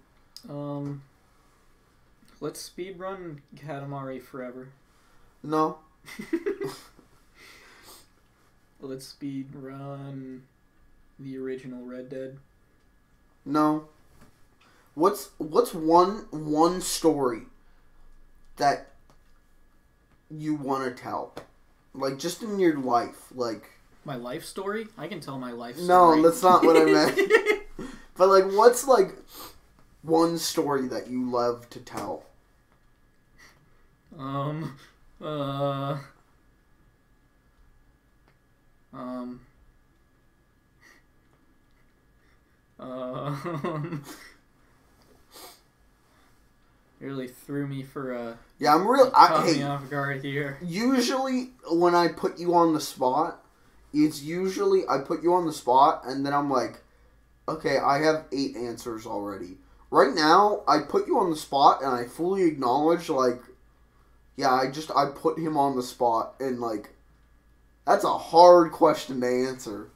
Let's speedrun Katamari Forever. No. Let's speedrun the original Red Dead. No. What's one story that you want to tell? Like, just in your life, like... My life story? I can tell my life story. No, that's not what I meant. But, like, what's, like, one story that you love to tell? You really threw me for a... Yeah, I'm real... Caught me off guard here. Usually, when I put you on the spot, it's usually... I put you on the spot, and then I'm like, okay, I have 8 answers already. Right now, I put you on the spot, and I fully acknowledge, like, yeah, I put him on the spot, and, like, that's a hard question to answer.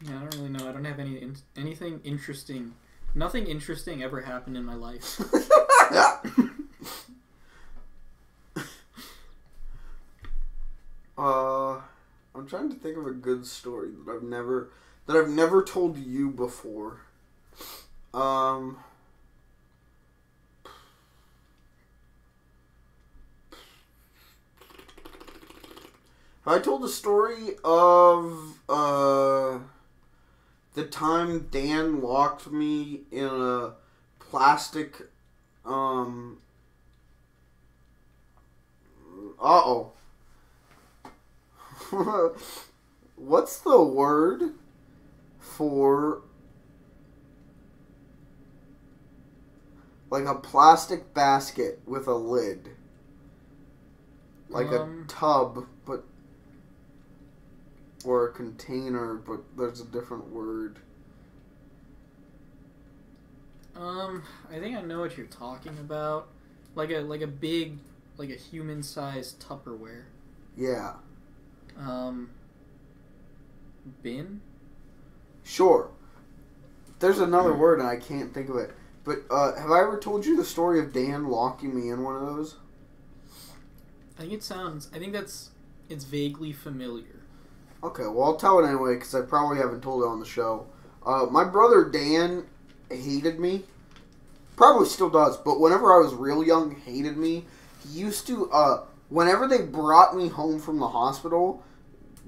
Yeah, I don't really know. I don't have anything interesting. Nothing interesting ever happened in my life. I'm trying to think of a good story that I've never told you before. Have I told the story of the time Dan locked me in a plastic what's the word for like a plastic basket with a lid? Like a tub, but or a container, but there's a different word. I think I know what you're talking about. Like a big, like a human-sized Tupperware. Yeah. Bin? Sure. There's another word and I can't think of it. But have I ever told you the story of Dan locking me in one of those? I think it's vaguely familiar. Okay, well, I'll tell it anyway, because I probably haven't told it on the show. My brother Dan hated me. Probably still does, but whenever I was real young, hated me. He used to, whenever they brought me home from the hospital,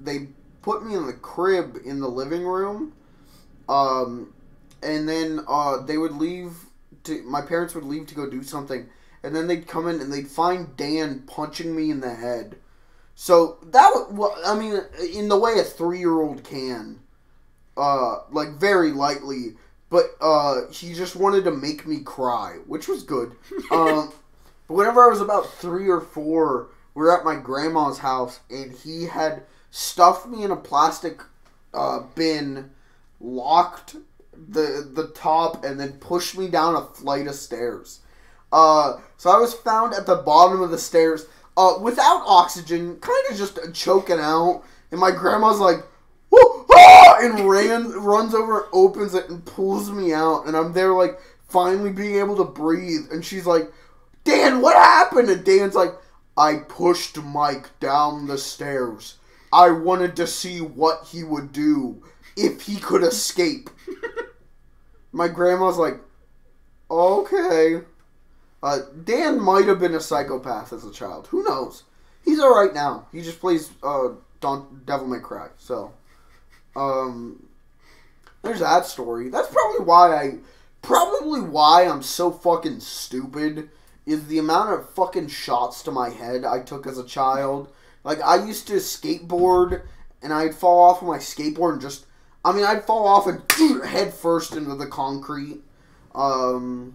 they put me in the crib in the living room, and then they would leave, my parents would leave to go do something, and then they'd come in and they'd find Dan punching me in the head. So, that was, well, I mean, in the way a 3-year-old can. Like, very lightly. But, he just wanted to make me cry, which was good. But whenever I was about 3 or 4, we were at my grandma's house, and he had stuffed me in a plastic, bin, locked the top, and then pushed me down a flight of stairs. So I was found at the bottom of the stairs, without oxygen, kind of just choking out, and my grandma's like, whoa, ah! And runs over, opens it, and pulls me out, and I'm there, like, finally being able to breathe, and she's like, Dan, what happened? And Dan's like, I pushed Mike down the stairs. I wanted to see what he would do if he could escape. My grandma's like, okay. Dan might have been a psychopath as a child. Who knows? He's alright now. He just plays Devil May Cry. So, there's that story. That's probably why I'm so fucking stupid, is the amount of fucking shots to my head I took as a child. Like, I used to skateboard, and I'd fall off of my skateboard and I'd fall off and head first into the concrete. I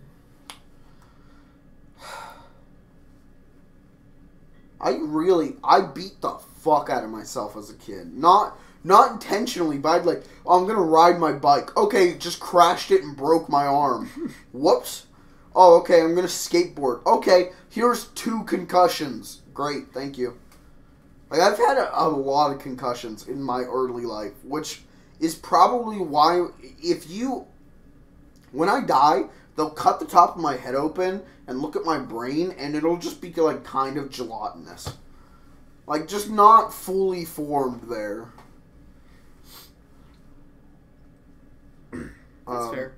beat the fuck out of myself as a kid. Not intentionally, but I'd like, I'm gonna ride my bike. Okay, just crashed it and broke my arm. Whoops. Oh, okay, I'm gonna skateboard. Okay, here's 2 concussions. Great, thank you. Like, I've had a lot of concussions in my early life, which is probably why, when I die, they'll cut the top of my head open and look at my brain, and it'll just be, like, kind of gelatinous. Like, just not fully formed there. That's fair.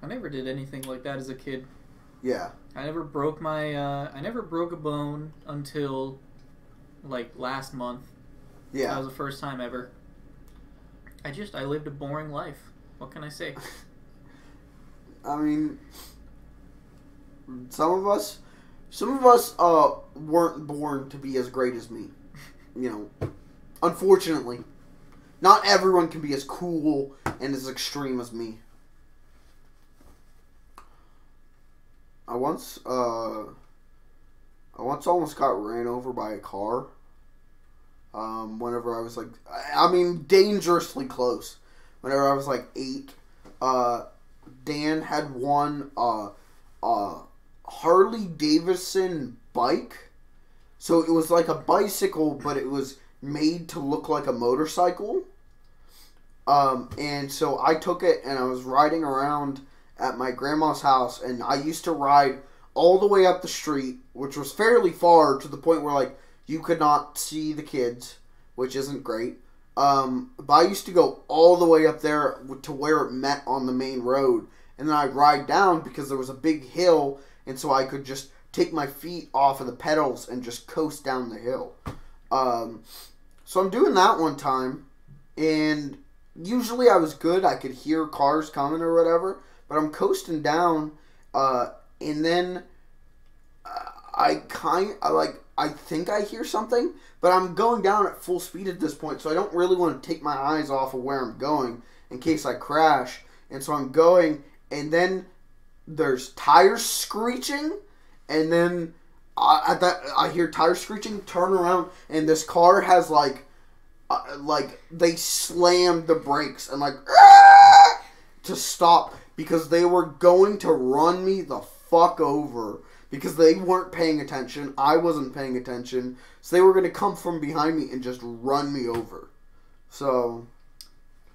I never did anything like that as a kid. Yeah. I never broke a bone until, like, last month. Yeah. That was the first time ever. I lived a boring life. What can I say? I mean, some of us weren't born to be as great as me. You know, unfortunately. Not everyone can be as cool and as extreme as me. I once almost got ran over by a car. Whenever I was like, dangerously close. Whenever I was like 8, Dan had won Harley Davidson bike. So it was like a bicycle, but it was made to look like a motorcycle. And so I took it and I was riding around at my grandma's house, and I used to ride all the way up the street, which was fairly far, to the point where, like, you could not see the kids, which isn't great. But I used to go all the way up there to where it met on the main road, and then I'd ride down because there was a big hill, and so I could just take my feet off of the pedals and just coast down the hill. So I'm doing that one time, and usually I was good. I could hear cars coming or whatever, but I'm coasting down, and then I think I hear something, but I'm going down at full speed at this point, so I don't really want to take my eyes off of where I'm going in case I crash. And so I'm going, and then there's tires screeching, and then I hear tires screeching, turn around, and this car has like they slammed the brakes and like to stop, because they were going to run me the fuck over. Because they weren't paying attention. I wasn't paying attention. So they were going to come from behind me and just run me over. So.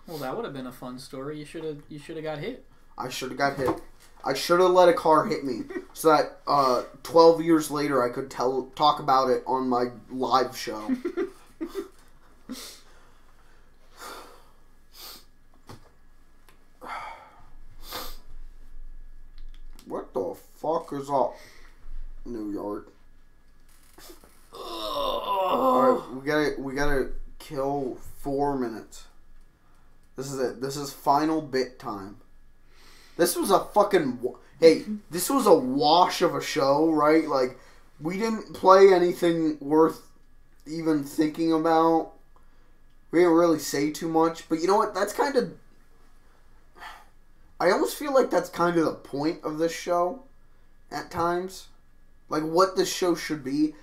Well, that would have been a fun story. You should have got hit. I should have got hit. I should have let a car hit me. So that 12 years later I could talk about it on my live show. What the fuck is up, New York? Alright, we gotta kill 4 minutes. This is it. This is final bit time. This was a fucking... this was a wash of a show, right? Like, we didn't play anything worth even thinking about. We didn't really say too much. But you know what? That's kind of... I almost feel like that's kind of the point of this show at times. Like, what this show should be.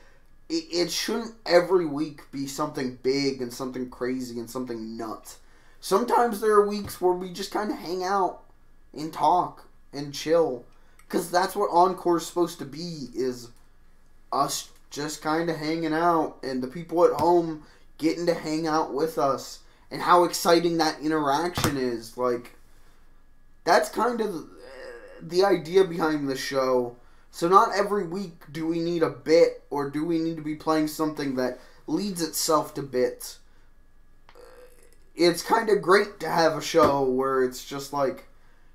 It shouldn't every week be something big and something crazy and something nuts. Sometimes there are weeks where we just kind of hang out and talk and chill. Because that's what Encore is supposed to be, is us just kind of hanging out and the people at home getting to hang out with us. And how exciting that interaction is. Like, that's kind of the idea behind the show. So not every week do we need a bit, or do we need to be playing something that leads itself to bits. It's kind of great to have a show where it's just like,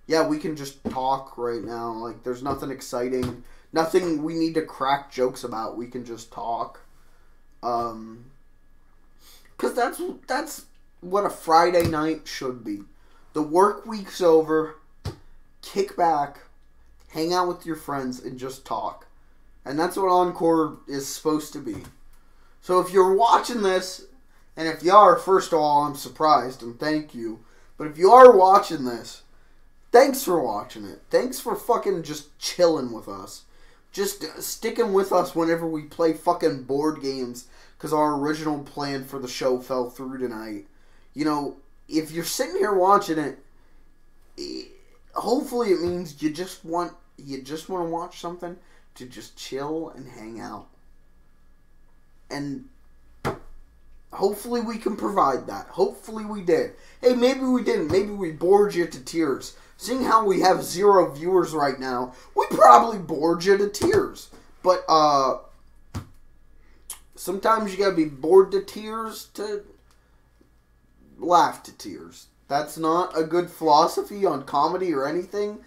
yeah, we can just talk right now. Like, there's nothing exciting. Nothing we need to crack jokes about. We can just talk. Because that's what a Friday night should be. The work week's over. Kick back. Hang out with your friends and just talk. And that's what Encore is supposed to be. So if you're watching this, and if you are, first of all, I'm surprised and thank you. But if you are watching this, thanks for watching it. Thanks for fucking just chilling with us. Just sticking with us whenever we play fucking board games. Because our original plan for the show fell through tonight. You know, if you're sitting here watching it, hopefully it means you just want to watch something to just chill and hang out. And hopefully we can provide that. Hopefully we did. Hey, maybe we didn't. Maybe we bored you to tears. Seeing how we have 0 viewers right now, we probably bored you to tears. But, sometimes you gotta be bored to tears to laugh to tears. That's not a good philosophy on comedy or anything.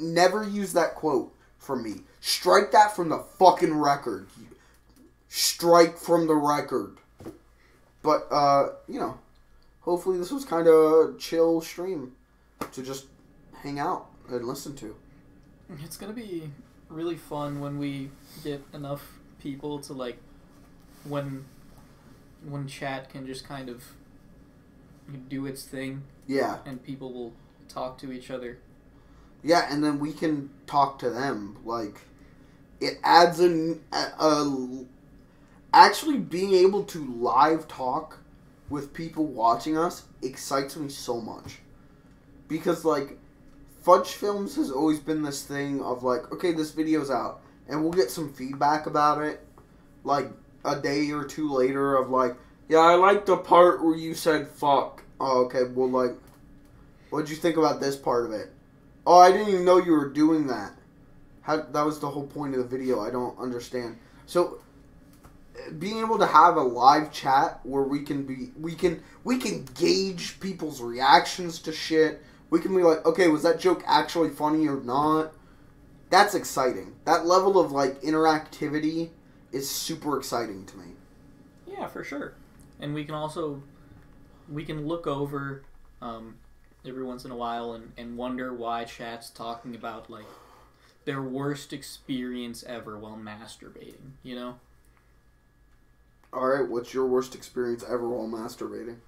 Never use that quote from me. Strike that from the fucking record. Strike from the record. But, you know, hopefully this was kind of a chill stream to just hang out and listen to. It's gonna be really fun when we get enough people to, like, when chat can just kind of do its thing. Yeah. And people will talk to each other. Yeah, and then we can talk to them. Like, it adds actually being able to live talk with people watching us excites me so much. Because, like, Fudge Films has always been this thing of, like, okay, this video's out, and we'll get some feedback about it, like, a day or two later of, like, yeah, I like the part where you said fuck. Oh, okay, well, like, what'd you think about this part of it? Oh, I didn't even know you were doing that. That was the whole point of the video. I don't understand. So, being able to have a live chat where we can gauge people's reactions to shit. We can be like, okay, was that joke actually funny or not? That's exciting. That level of, like, interactivity is super exciting to me. Yeah, for sure. And we can look over every once in a while and wonder why chat's talking about, like, their worst experience ever while masturbating, you know? Alright, what's your worst experience ever while masturbating?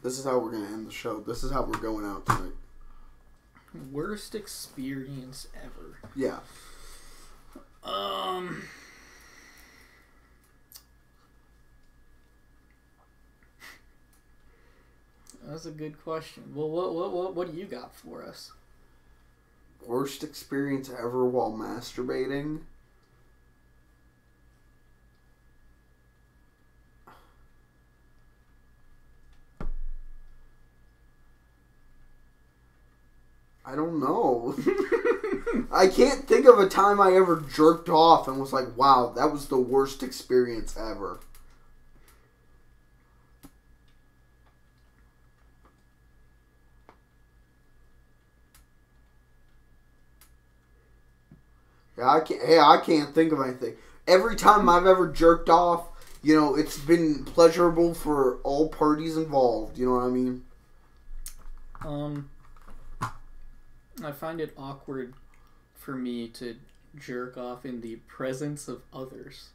This is how we're going to end the show. This is how we're going out tonight. Worst experience ever. Yeah. That's a good question. Well, what do you got for us? Worst experience ever while masturbating? I don't know. I can't think of a time I ever jerked off and was like, wow, that was the worst experience ever. Yeah, I can't think of anything. Every time I've ever jerked off, you know, it's been pleasurable for all parties involved. You know what I mean? I find it awkward for me to jerk off in the presence of others.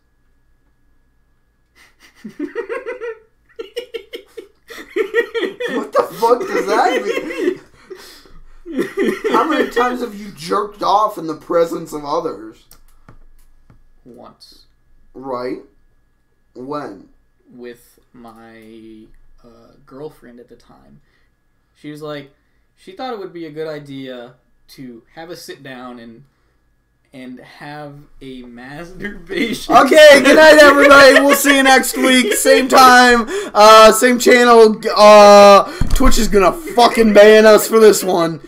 What the fuck does that mean? How many times have you jerked off in the presence of others? Once. Right. When? With my girlfriend at the time. She was like, she thought it would be a good idea to have a sit down and have a masturbation. Okay, good night, everybody. We'll see you next week. Same time, same channel. Twitch is gonna fucking ban us for this one.